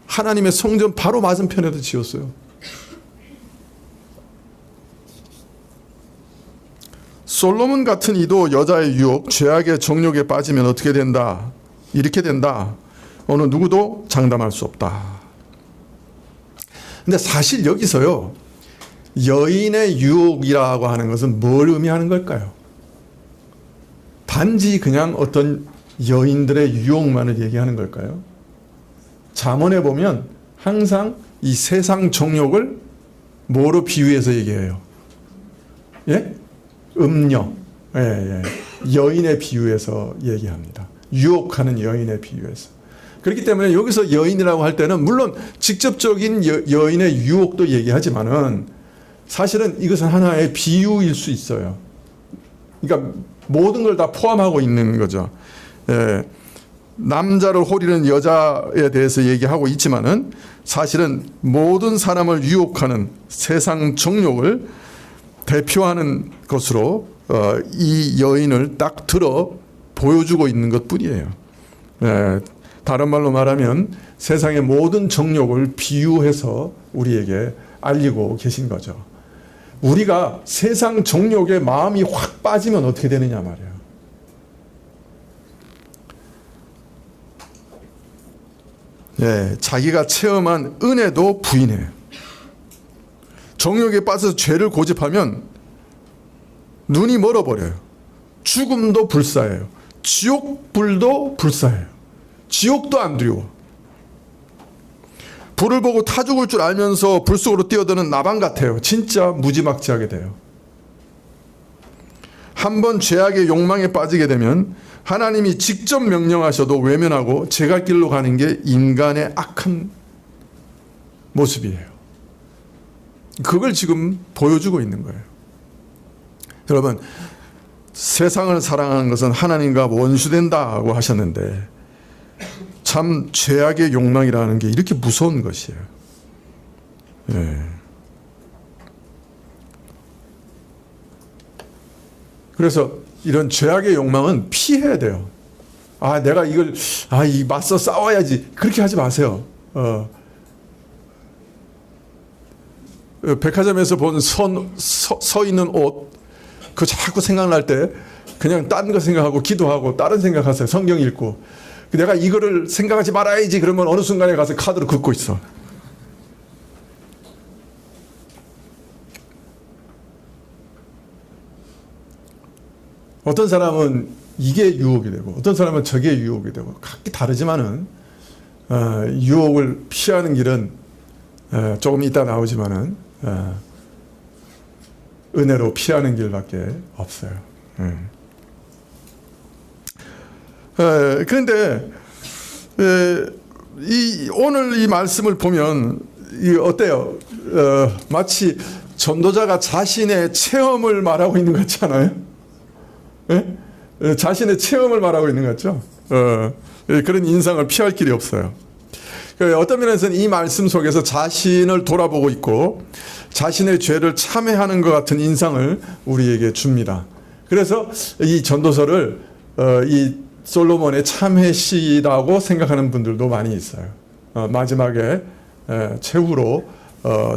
하나님의 성전 바로 맞은편에도 지었어요. 솔로몬 같은 이도 여자의 유혹, 죄악의 정욕에 빠지면 어떻게 된다? 이렇게 된다. 어느 누구도 장담할 수 없다. 근데 사실 여기서요, 여인의 유혹이라고 하는 것은 뭘 의미하는 걸까요? 단지 그냥 어떤 여인들의 유혹만을 얘기하는 걸까요? 잠언에 보면 항상 이 세상 정욕을 뭐로 비유해서 얘기해요? 예? 음녀. 예, 예. 여인의 비유해서 얘기합니다. 유혹하는 여인의 비유해서. 그렇기 때문에 여기서 여인이라고 할 때는 물론 직접적인 여인의 유혹도 얘기하지만은 사실은 이것은 하나의 비유일 수 있어요. 그러니까 모든 걸 다 포함하고 있는 거죠. 예. 남자를 호리는 여자에 대해서 얘기하고 있지만은 사실은 모든 사람을 유혹하는 세상 정욕을 대표하는 것으로 이 여인을 딱 들어 보여주고 있는 것뿐이에요. 예. 다른 말로 말하면 세상의 모든 정욕을 비유해서 우리에게 알리고 계신 거죠. 우리가 세상 정욕에 마음이 확 빠지면 어떻게 되느냐 말이에요. 예, 자기가 체험한 은혜도 부인해요. 정욕에 빠져서 죄를 고집하면 눈이 멀어버려요. 죽음도 불사해요. 지옥불도 불사해요. 지옥도 안 두려워. 불을 보고 타 죽을 줄 알면서 불 속으로 뛰어드는 나방 같아요. 진짜 무지막지하게 돼요. 한번 죄악의 욕망에 빠지게 되면 하나님이 직접 명령하셔도 외면하고 제갈 길로 가는 게 인간의 악한 모습이에요. 그걸 지금 보여주고 있는 거예요. 여러분, 세상을 사랑하는 것은 하나님과 원수된다고 하셨는데 참 죄악의 욕망이라는 게 이렇게 무서운 것이에요. 예. 그래서 이런 죄악의 욕망은 피해야 돼요. 아, 내가 이걸 이 맞서 싸워야지. 그렇게 하지 마세요. 백화점에서 본 서 있는 옷, 그 자꾸 생각날 때 그냥 딴 거 생각하고 기도하고 다른 생각하세요. 성경 읽고. 내가 이거를 생각하지 말아야지. 그러면 어느 순간에 가서 카드로 긋고 있어. 어떤 사람은 이게 유혹이 되고 어떤 사람은 저게 유혹이 되고 각기 다르지만은 유혹을 피하는 길은 조금 이따 나오지만은 은혜로 피하는 길밖에 없어요. 그런데 오늘 이 말씀을 보면 어때요? 마치 전도자가 자신의 체험을 말하고 있는 것 같지 않아요? 예? 자신의 체험을 말하고 있는 것 같죠? 그런 인상을 피할 길이 없어요. 어떤 면에서는 이 말씀 속에서 자신을 돌아보고 있고 자신의 죄를 참회하는 것 같은 인상을 우리에게 줍니다. 그래서 이 전도서를 이 솔로몬의 참회시라고 생각하는 분들도 많이 있어요. 마지막에 최후로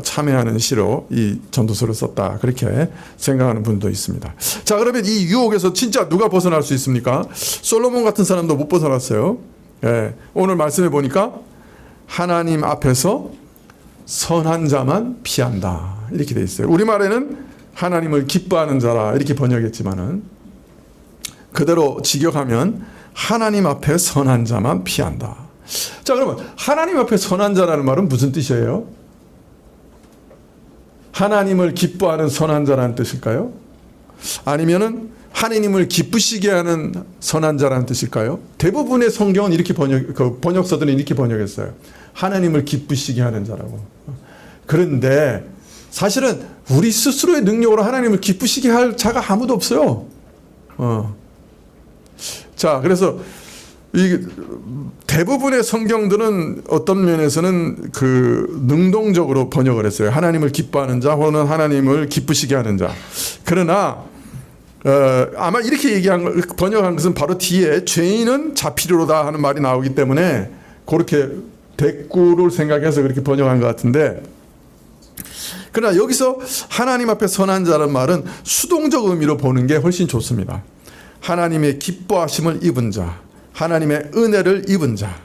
참회하는 시로 이 전도서를 썼다, 그렇게 생각하는 분도 있습니다. 자, 그러면 이 유혹에서 진짜 누가 벗어날 수 있습니까? 솔로몬 같은 사람도 못 벗어났어요. 오늘 말씀해 보니까 하나님 앞에서 선한 자만 피한다, 이렇게 돼 있어요. 우리말에는 하나님을 기뻐하는 자라 이렇게 번역했지만은 그대로 직역하면 하나님 앞에 선한 자만 피한다. 자, 그러면 하나님 앞에 선한 자라는 말은 무슨 뜻이에요? 하나님을 기뻐하는 선한 자라는 뜻일까요? 아니면은 하나님을 기쁘시게 하는 선한 자라는 뜻일까요? 대부분의 성경은 이렇게 번역서들은 이렇게 번역했어요. 하나님을 기쁘시게 하는 자라고. 그런데 사실은 우리 스스로의 능력으로 하나님을 기쁘시게 할 자가 아무도 없어요. 자, 그래서 이 대부분의 성경들은 어떤 면에서는 능동적으로 번역을 했어요. 하나님을 기뻐하는 자 혹은 하나님을 기쁘시게 하는 자. 그러나 아마 이렇게 번역한 것은 바로 뒤에 죄인은 자피리로다 하는 말이 나오기 때문에 그렇게 대꾸를 생각해서 그렇게 번역한 것 같은데, 그러나 여기서 하나님 앞에 선한 자라는 말은 수동적 의미로 보는 게 훨씬 좋습니다. 하나님의 기뻐하심을 입은 자, 하나님의 은혜를 입은 자.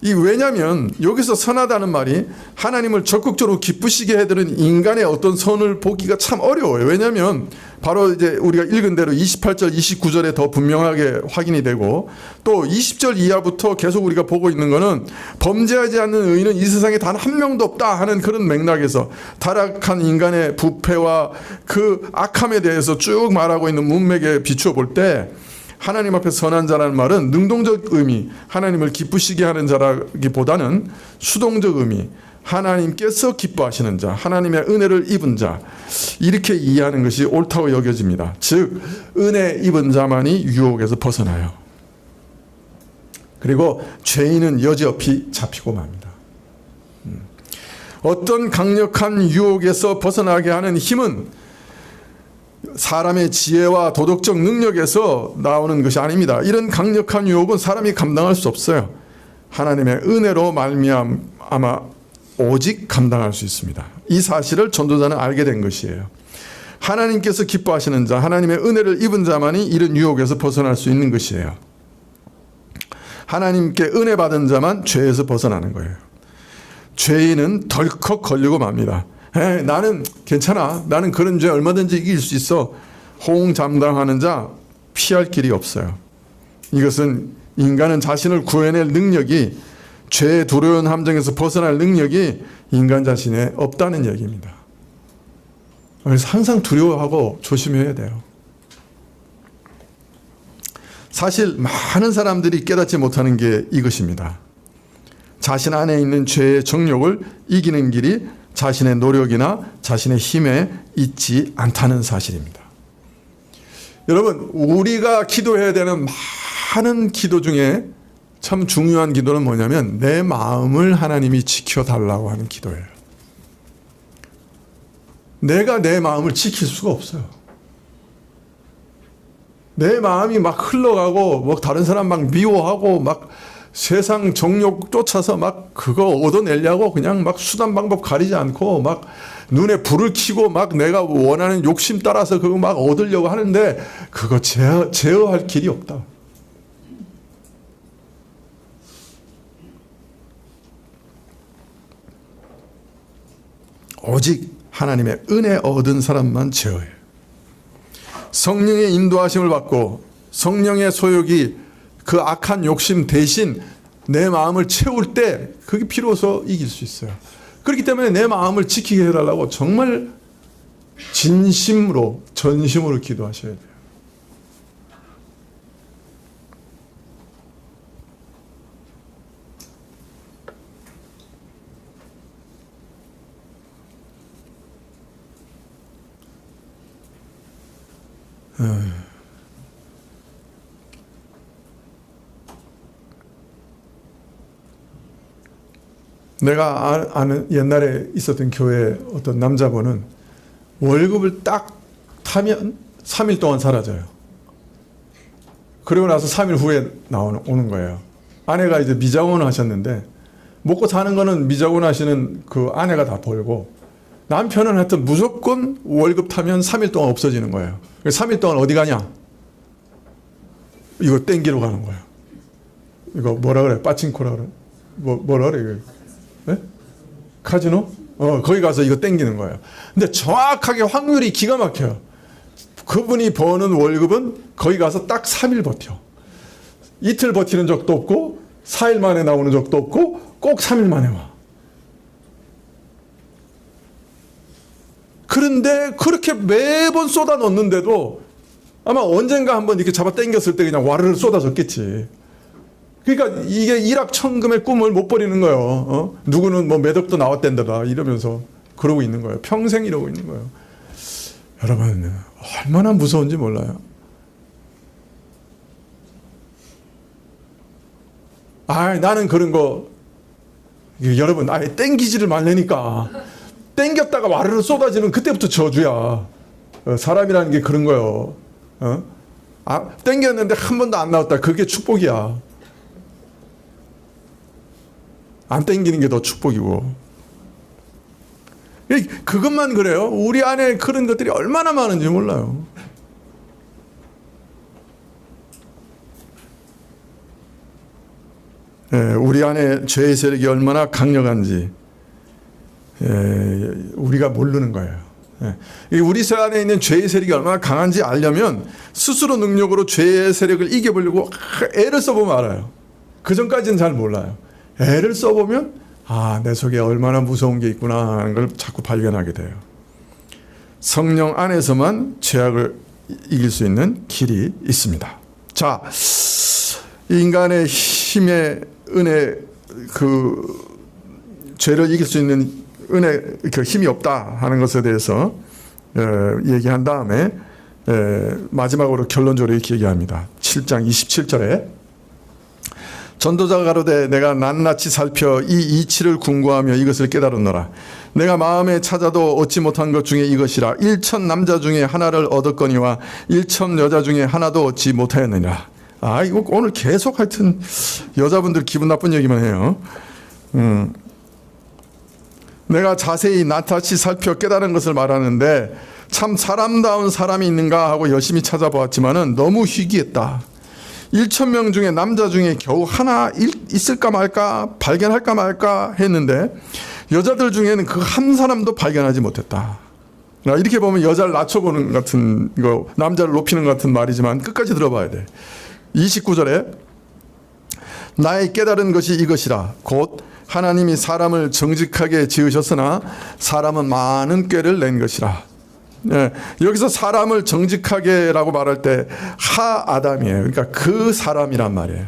왜냐하면 여기서 선하다는 말이 하나님을 적극적으로 기쁘시게 해드는 인간의 어떤 선을 보기가 참 어려워요. 왜냐하면 바로 이제 우리가 읽은 대로 28절, 29절에 더 분명하게 확인이 되고, 또 20절 이하부터 계속 우리가 보고 있는 거는 범죄하지 않는 의인은 이 세상에 단 한 명도 없다 하는 그런 맥락에서 타락한 인간의 부패와 그 악함에 대해서 쭉 말하고 있는 문맥에 비추어 볼 때, 하나님 앞에 선한 자라는 말은 능동적 의미, 하나님을 기쁘시게 하는 자라기보다는 수동적 의미, 하나님께서 기뻐하시는 자, 하나님의 은혜를 입은 자, 이렇게 이해하는 것이 옳다고 여겨집니다. 즉 은혜 입은 자만이 유혹에서 벗어나요. 그리고 죄인은 여지없이 잡히고 맙니다. 어떤 강력한 유혹에서 벗어나게 하는 힘은 사람의 지혜와 도덕적 능력에서 나오는 것이 아닙니다. 이런 강력한 유혹은 사람이 감당할 수 없어요. 하나님의 은혜로 말미암아 오직 감당할 수 있습니다. 이 사실을 전도자는 알게 된 것이에요. 하나님께서 기뻐하시는 자, 하나님의 은혜를 입은 자만이 이런 유혹에서 벗어날 수 있는 것이에요. 하나님께 은혜 받은 자만 죄에서 벗어나는 거예요. 죄인은 덜컥 걸리고 맙니다. 나는 괜찮아. 나는 그런 죄 얼마든지 이길 수 있어. 호응장담하는 자 피할 길이 없어요. 이것은 인간은 자신을 구해낼 능력이, 죄의 두려운 함정에서 벗어날 능력이 인간 자신에 없다는 얘기입니다. 그래서 항상 두려워하고 조심해야 돼요. 사실 많은 사람들이 깨닫지 못하는 게 이것입니다. 자신 안에 있는 죄의 정욕을 이기는 길이 자신의 노력이나 자신의 힘에 있지 않다는 사실입니다. 여러분, 우리가 기도해야 되는 많은 기도 중에 참 중요한 기도는 뭐냐면 내 마음을 하나님이 지켜달라고 하는 기도예요. 내가 내 마음을 지킬 수가 없어요. 내 마음이 막 흘러가고 뭐 다른 사람 막 미워하고 막 세상 정욕 쫓아서 막 그거 얻어내려고 그냥 막 수단 방법 가리지 않고 막 눈에 불을 켜고 막 내가 원하는 욕심 따라서 그거 막 얻으려고 하는데 그거 제어할 길이 없다. 오직 하나님의 은혜 얻은 사람만 제어해요. 성령의 인도하심을 받고 성령의 소욕이 그 악한 욕심 대신 내 마음을 채울 때 그게 비로소 이길 수 있어요. 그렇기 때문에 내 마음을 지키게 해달라고 정말 진심으로 전심으로 기도하셔야 돼요. 내가 아는 옛날에 있었던 교회 어떤 남자분은 월급을 딱 타면 3일 동안 사라져요. 그리고 나서 3일 후에 오는 거예요. 아내가 이제 미자원 하셨는데 먹고 사는 거는 미자원 하시는 그 아내가 다 벌고 남편은 하여튼 무조건 월급 타면 3일 동안 없어지는 거예요. 3일 동안 어디 가냐? 이거 땡기러 가는 거예요. 이거 뭐라 그래? 빠칭코라 그래? 뭐라 그래? 이거? 네? 카지노? 거기 가서 이거 땡기는 거예요. 근데 정확하게 확률이 기가 막혀요. 그분이 버는 월급은 거기 가서 딱 3일 버텨. 이틀 버티는 적도 없고 4일 만에 나오는 적도 없고 꼭 3일 만에 와. 그런데 그렇게 매번 쏟아 넣는데도 아마 언젠가 한번 이렇게 잡아 당겼을 때 그냥 와르르 쏟아졌겠지. 그러니까 이게 일확천금의 꿈을 못 버리는 거예요. 누구는 뭐 매덕도 나왔댄다 이러면서 그러고 있는 거예요. 평생 이러고 있는 거예요. 여러분 얼마나 무서운지 몰라요. 나는 그런 거 여러분 아예 땡기지를 말라니까. 땡겼다가 와르르 쏟아지는 그때부터 저주야. 사람이라는 게 그런 거예요. 땡겼는데 한 번도 안 나왔다. 그게 축복이야. 안 땡기는 게 더 축복이고. 그것만 그래요. 우리 안에 그런 것들이 얼마나 많은지 몰라요. 우리 안에 죄의 세력이 얼마나 강력한지 우리가 모르는 거예요. 우리 안에 있는 죄의 세력이 얼마나 강한지 알려면 스스로 능력으로 죄의 세력을 이겨보려고 애를 써보면 알아요. 그 전까지는 잘 몰라요. 애를 써보면 내 속에 얼마나 무서운 게 있구나 하는 걸 자꾸 발견하게 돼요. 성령 안에서만 죄악을 이길 수 있는 길이 있습니다. 자, 인간의 힘의 은혜, 죄를 이길 수 있는 은혜, 힘이 없다 하는 것에 대해서 얘기한 다음에 마지막으로 결론적으로 이렇게 얘기합니다. 7장 27절에 전도자가 가로되 내가 낱낱이 살펴 이 이치를 궁구하며 이것을 깨달았노라. 내가 마음에 찾아도 얻지 못한 것 중에 이것이라. 1천 남자 중에 하나를 얻었거니와 1천 여자 중에 하나도 얻지 못하였느니라. 이거 오늘 계속 하여튼 여자분들 기분 나쁜 얘기만 해요. 내가 자세히 낱낱이 살펴 깨달은 것을 말하는데 참 사람다운 사람이 있는가 하고 열심히 찾아보았지만은 너무 희귀했다. 1,000명 중에 남자 중에 겨우 하나 있을까 말까 발견할까 말까 했는데 여자들 중에는 그 한 사람도 발견하지 못했다. 이렇게 보면 여자를 낮춰보는 같은 거, 남자를 높이는 것 같은 말이지만 끝까지 들어봐야 돼. 29절에 나의 깨달은 것이 이것이라. 곧 하나님이 사람을 정직하게 지으셨으나 사람은 많은 꾀를 낸 것이라. 여기서 사람을 정직하게라고 말할 때 하아담이에요. 그러니까 그 사람이란 말이에요.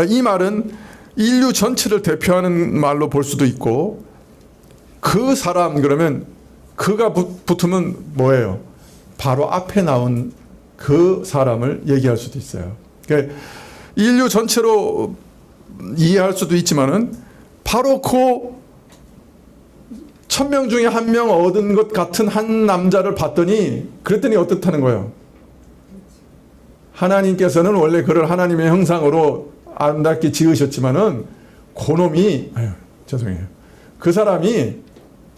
이 말은 인류 전체를 대표하는 말로 볼 수도 있고, 그 사람 그러면 그가 붙으면 뭐예요? 바로 앞에 나온 그 사람을 얘기할 수도 있어요. 그러니까 인류 전체로 이해할 수도 있지만은 바로 그 1,000명 중에 한 명 얻은 것 같은 한 남자를 봤더니 그랬더니 어떻다는 거예요? 하나님께서는 원래 그를 하나님의 형상으로 아름답게 지으셨지만은 그놈이 죄송해요. 그 사람이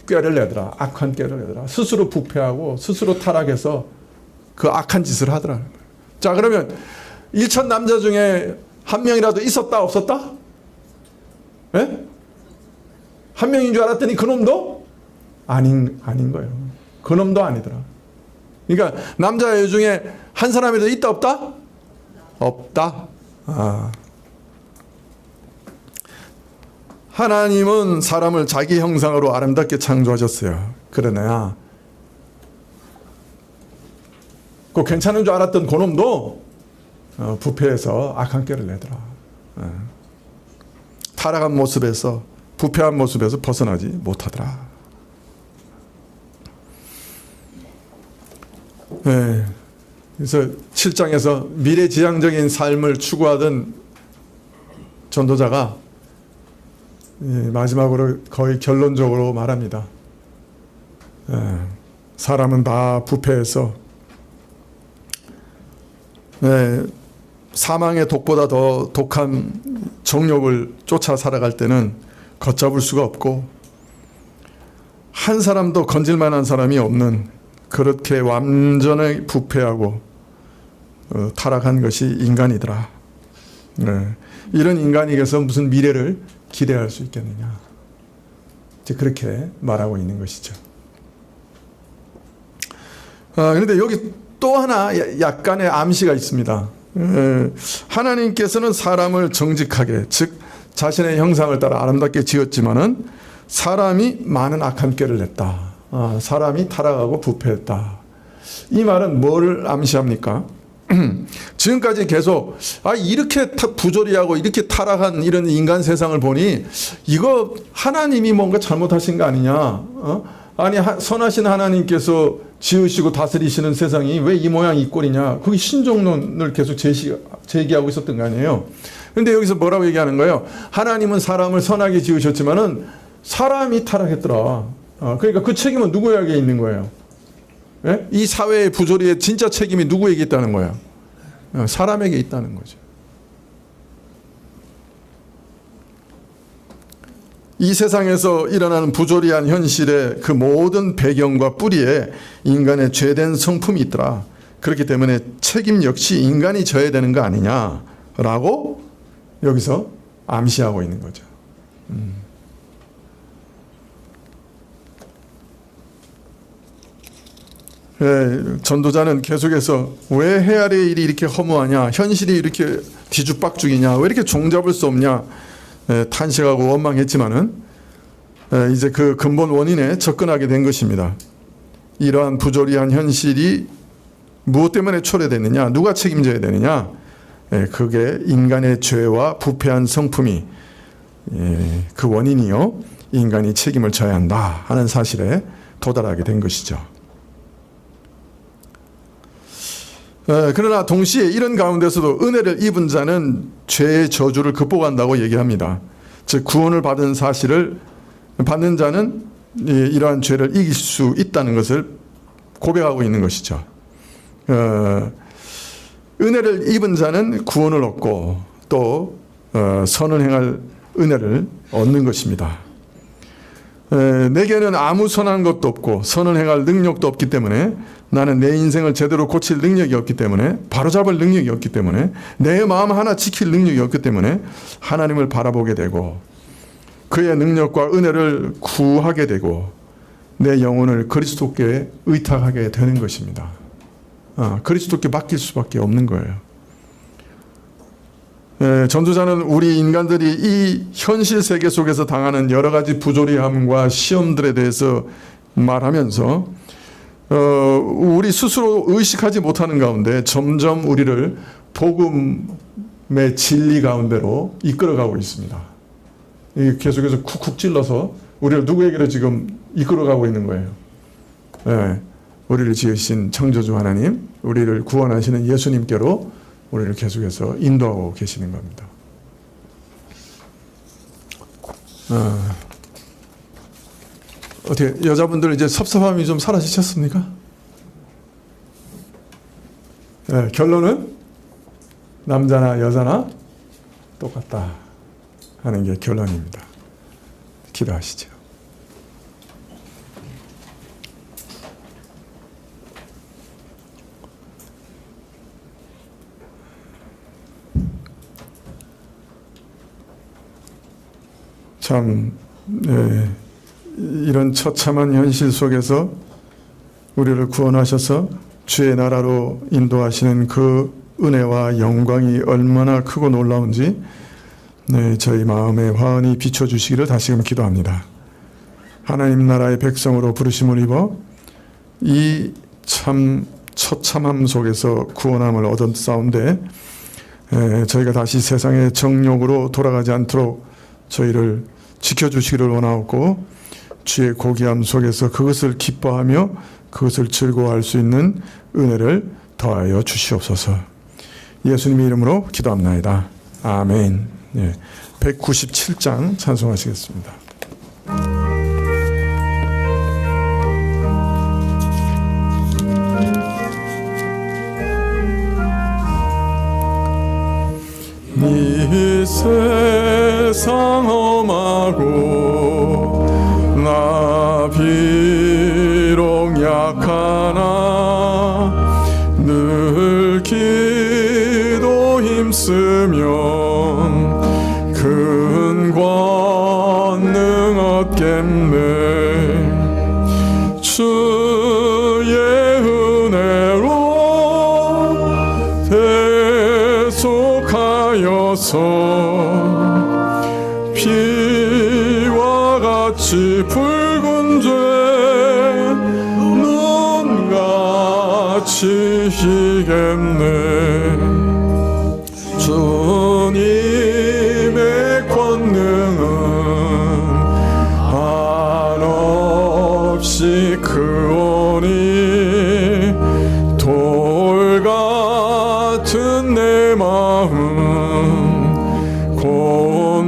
꾀를 내더라. 악한 꾀를 내더라. 스스로 부패하고 스스로 타락해서 그 악한 짓을 하더라는 거예요. 자, 그러면 1천 남자 중에 한 명이라도 있었다 없었다? 예? 한 명인 줄 알았더니 그놈도 아닌 거예요. 그놈도 아니더라. 그러니까 남자 여자 중에 한 사람이라도 있다 없다? 없다. 하나님은 사람을 자기 형상으로 아름답게 창조하셨어요. 그러나 그 괜찮은 줄 알았던 그놈도 부패해서 악한 꾀를 내더라. 타락한 모습에서, 부패한 모습에서 벗어나지 못하더라. 그래서 7장에서 미래지향적인 삶을 추구하던 전도자가 마지막으로 거의 결론적으로 말합니다. 사람은 다 부패해서 사망의 독보다 더 독한 정욕을 쫓아 살아갈 때는 걷잡을 수가 없고 한 사람도 건질 만한 사람이 없는, 그렇게 완전히 부패하고 타락한 것이 인간이더라. 이런 인간에게서 무슨 미래를 기대할 수 있겠느냐. 이제 그렇게 말하고 있는 것이죠. 그런데 여기 또 하나 약간의 암시가 있습니다. 하나님께서는 사람을 정직하게, 즉 자신의 형상을 따라 아름답게 지었지만은 사람이 많은 악한 꾀를 냈다. 사람이 타락하고 부패했다. 이 말은 뭐를 암시합니까? 지금까지 계속 이렇게 부조리하고 이렇게 타락한 이런 인간 세상을 보니 이거 하나님이 뭔가 잘못하신 거 아니냐? 아니 선하신 하나님께서 지으시고 다스리시는 세상이 왜 이 모양 이 꼴이냐? 그게 신종론을 계속 제기하고 있었던 거 아니에요? 그런데 여기서 뭐라고 얘기하는 거예요? 하나님은 사람을 선하게 지으셨지만은 사람이 타락했더라. 그러니까 그 책임은 누구에게 있는 거예요? 예? 이 사회의 부조리의 진짜 책임이 누구에게 있다는 거예요? 사람에게 있다는 거죠. 이 세상에서 일어나는 부조리한 현실의 그 모든 배경과 뿌리에 인간의 죄된 성품이 있더라. 그렇기 때문에 책임 역시 인간이 져야 되는 거 아니냐라고 여기서 암시하고 있는 거죠. 전도자는 계속해서 왜 헤아리의 일이 이렇게 허무하냐, 현실이 이렇게 뒤죽박죽이냐, 왜 이렇게 종잡을 수 없냐 탄식하고 원망했지만은 이제 그 근본 원인에 접근하게 된 것입니다. 이러한 부조리한 현실이 무엇 때문에 초래되느냐, 누가 책임져야 되느냐, 그게 인간의 죄와 부패한 성품이 그 원인이요, 인간이 책임을 져야 한다 하는 사실에 도달하게 된 것이죠. 그러나 동시에 이런 가운데서도 은혜를 입은 자는 죄의 저주를 극복한다고 얘기합니다. 즉 구원을 받은 사실을 받는 자는 이러한 죄를 이길 수 있다는 것을 고백하고 있는 것이죠. 은혜를 입은 자는 구원을 얻고 또 선을 행할 은혜를 얻는 것입니다. 내게는 아무 선한 것도 없고 선을 행할 능력도 없기 때문에, 나는 내 인생을 제대로 고칠 능력이 없기 때문에, 바로잡을 능력이 없기 때문에, 내 마음 하나 지킬 능력이 없기 때문에 하나님을 바라보게 되고 그의 능력과 은혜를 구하게 되고 내 영혼을 그리스도께 의탁하게 되는 것입니다. 그리스도께 맡길 수밖에 없는 거예요. 전도자는 우리 인간들이 이 현실 세계 속에서 당하는 여러 가지 부조리함과 시험들에 대해서 말하면서 우리 스스로 의식하지 못하는 가운데 점점 우리를 복음의 진리 가운데로 이끌어가고 있습니다. 계속해서 쿡쿡 찔러서 우리를 누구에게로 지금 이끌어가고 있는 거예요. 우리를 지으신 창조주 하나님, 우리를 구원하시는 예수님께로 우리를 계속해서 인도하고 계시는 겁니다. 어떻게 여자분들 이제 섭섭함이 좀 사라지셨습니까? 결론은 남자나 여자나 똑같다 하는 게 결론입니다. 기도하시죠. 참 이런 처참한 현실 속에서 우리를 구원하셔서 주의 나라로 인도하시는 그 은혜와 영광이 얼마나 크고 놀라운지 저희 마음에 화은히 비춰주시기를 다시금 기도합니다. 하나님 나라의 백성으로 부르심을 입어 이 참 처참함 속에서 구원함을 얻었사온데 저희가 다시 세상의 정욕으로 돌아가지 않도록 저희를 지켜주시기를 원하옵고, 주의 고귀함 속에서 그것을 기뻐하며 그것을 즐거워할 수 있는 은혜를 더하여 주시옵소서. 예수님의 이름으로 기도합나이다. 아멘. 197장 찬송하시겠습니다. 이 세상 험하고 나 비록 약하나 늘 기도 힘쓰면 큰 권능 얻겠네. 주의 은혜로 대속하여서 피와 같이 붉은 죄 눈같이 희겠네. 주님의 권능은 한없이 크오니 돌 같은 내 마음 곧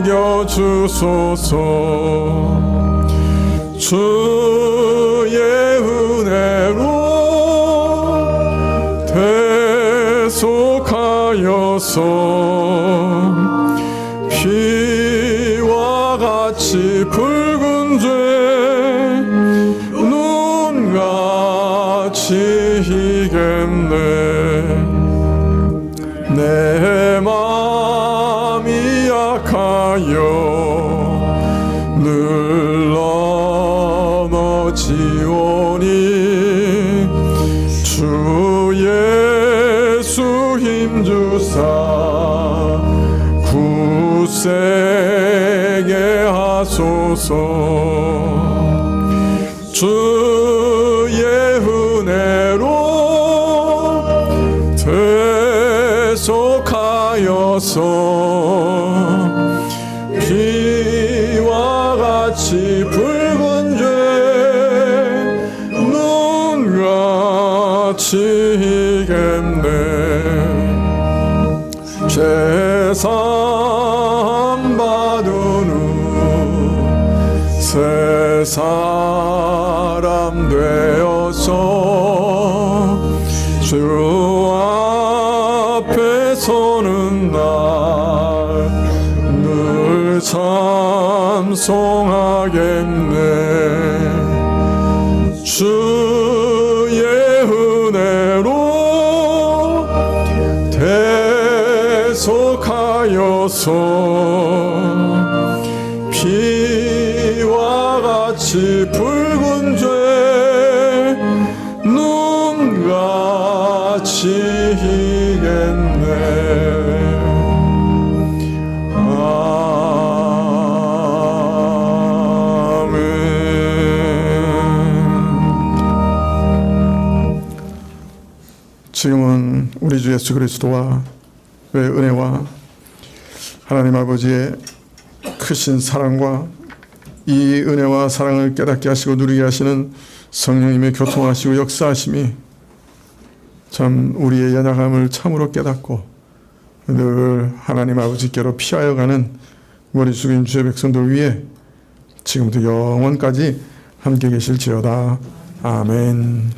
녹여주소서. 주의 은혜로 대속하여서 피와 같이 붉은 죄 눈같이 희겠네. 내 맘 위하여 늘러 넘치오니 주 예수 힘주사 굳세게 하소서. 주의 은혜로 대속하여서 비와 같이 붉은 죄 눈같이 희겠네. 죄산 받은 후 새 사람 되어서 주 앞에 서는 날 늘 찬송하겠네. 주의 은혜로 대속하여서 피와 같이 붉은 죄 눈같이 희겠네. 아멘. 지금은 우리 주 예수 그리스도와 의 은혜와 하나님 아버지의 크신 사랑과 이 은혜와 사랑을 깨닫게 하시고 누리게 하시는 성령님의 교통하시고 역사하심이 참 우리의 연약함을 참으로 깨닫고 늘 하나님 아버지께로 피하여 가는 머리 숙인 주의 백성들 위해 지금부터 영원까지 함께 계실지어다. 아멘.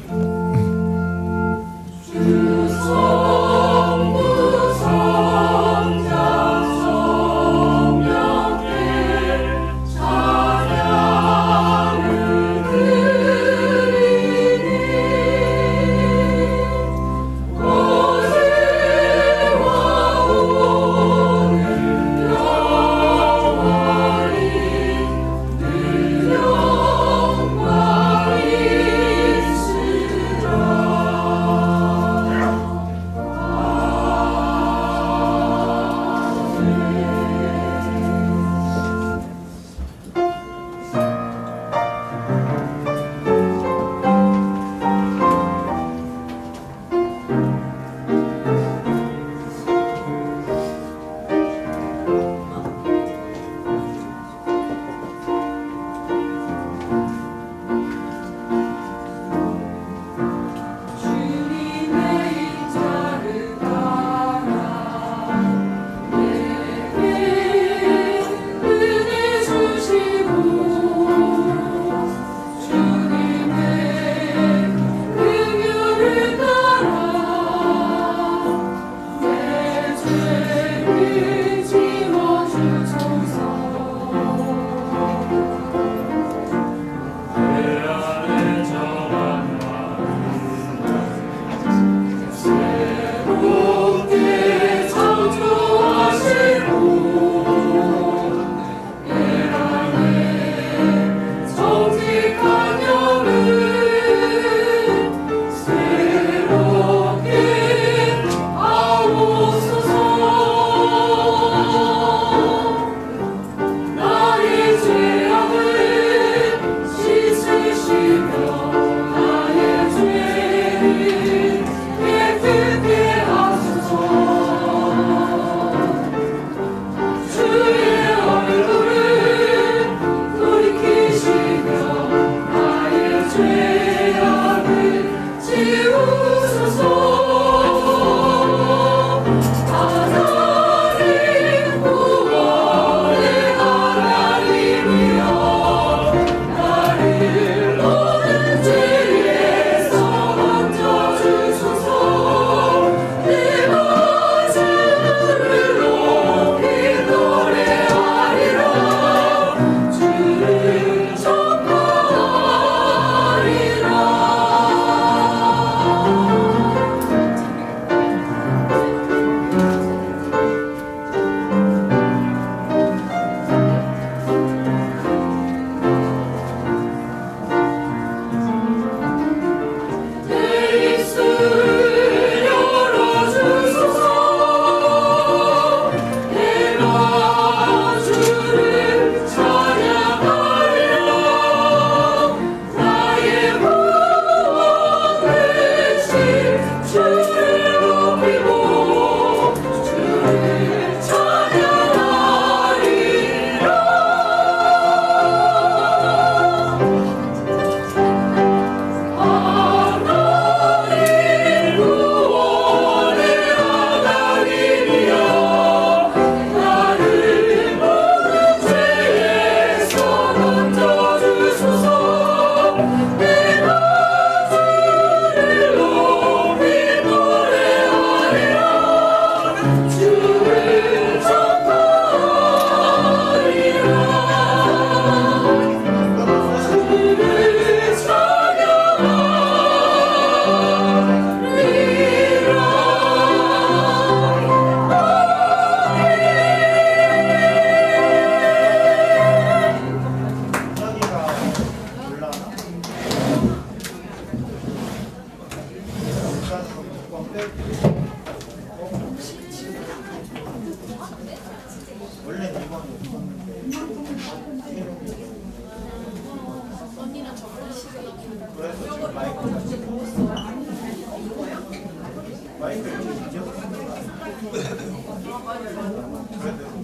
네.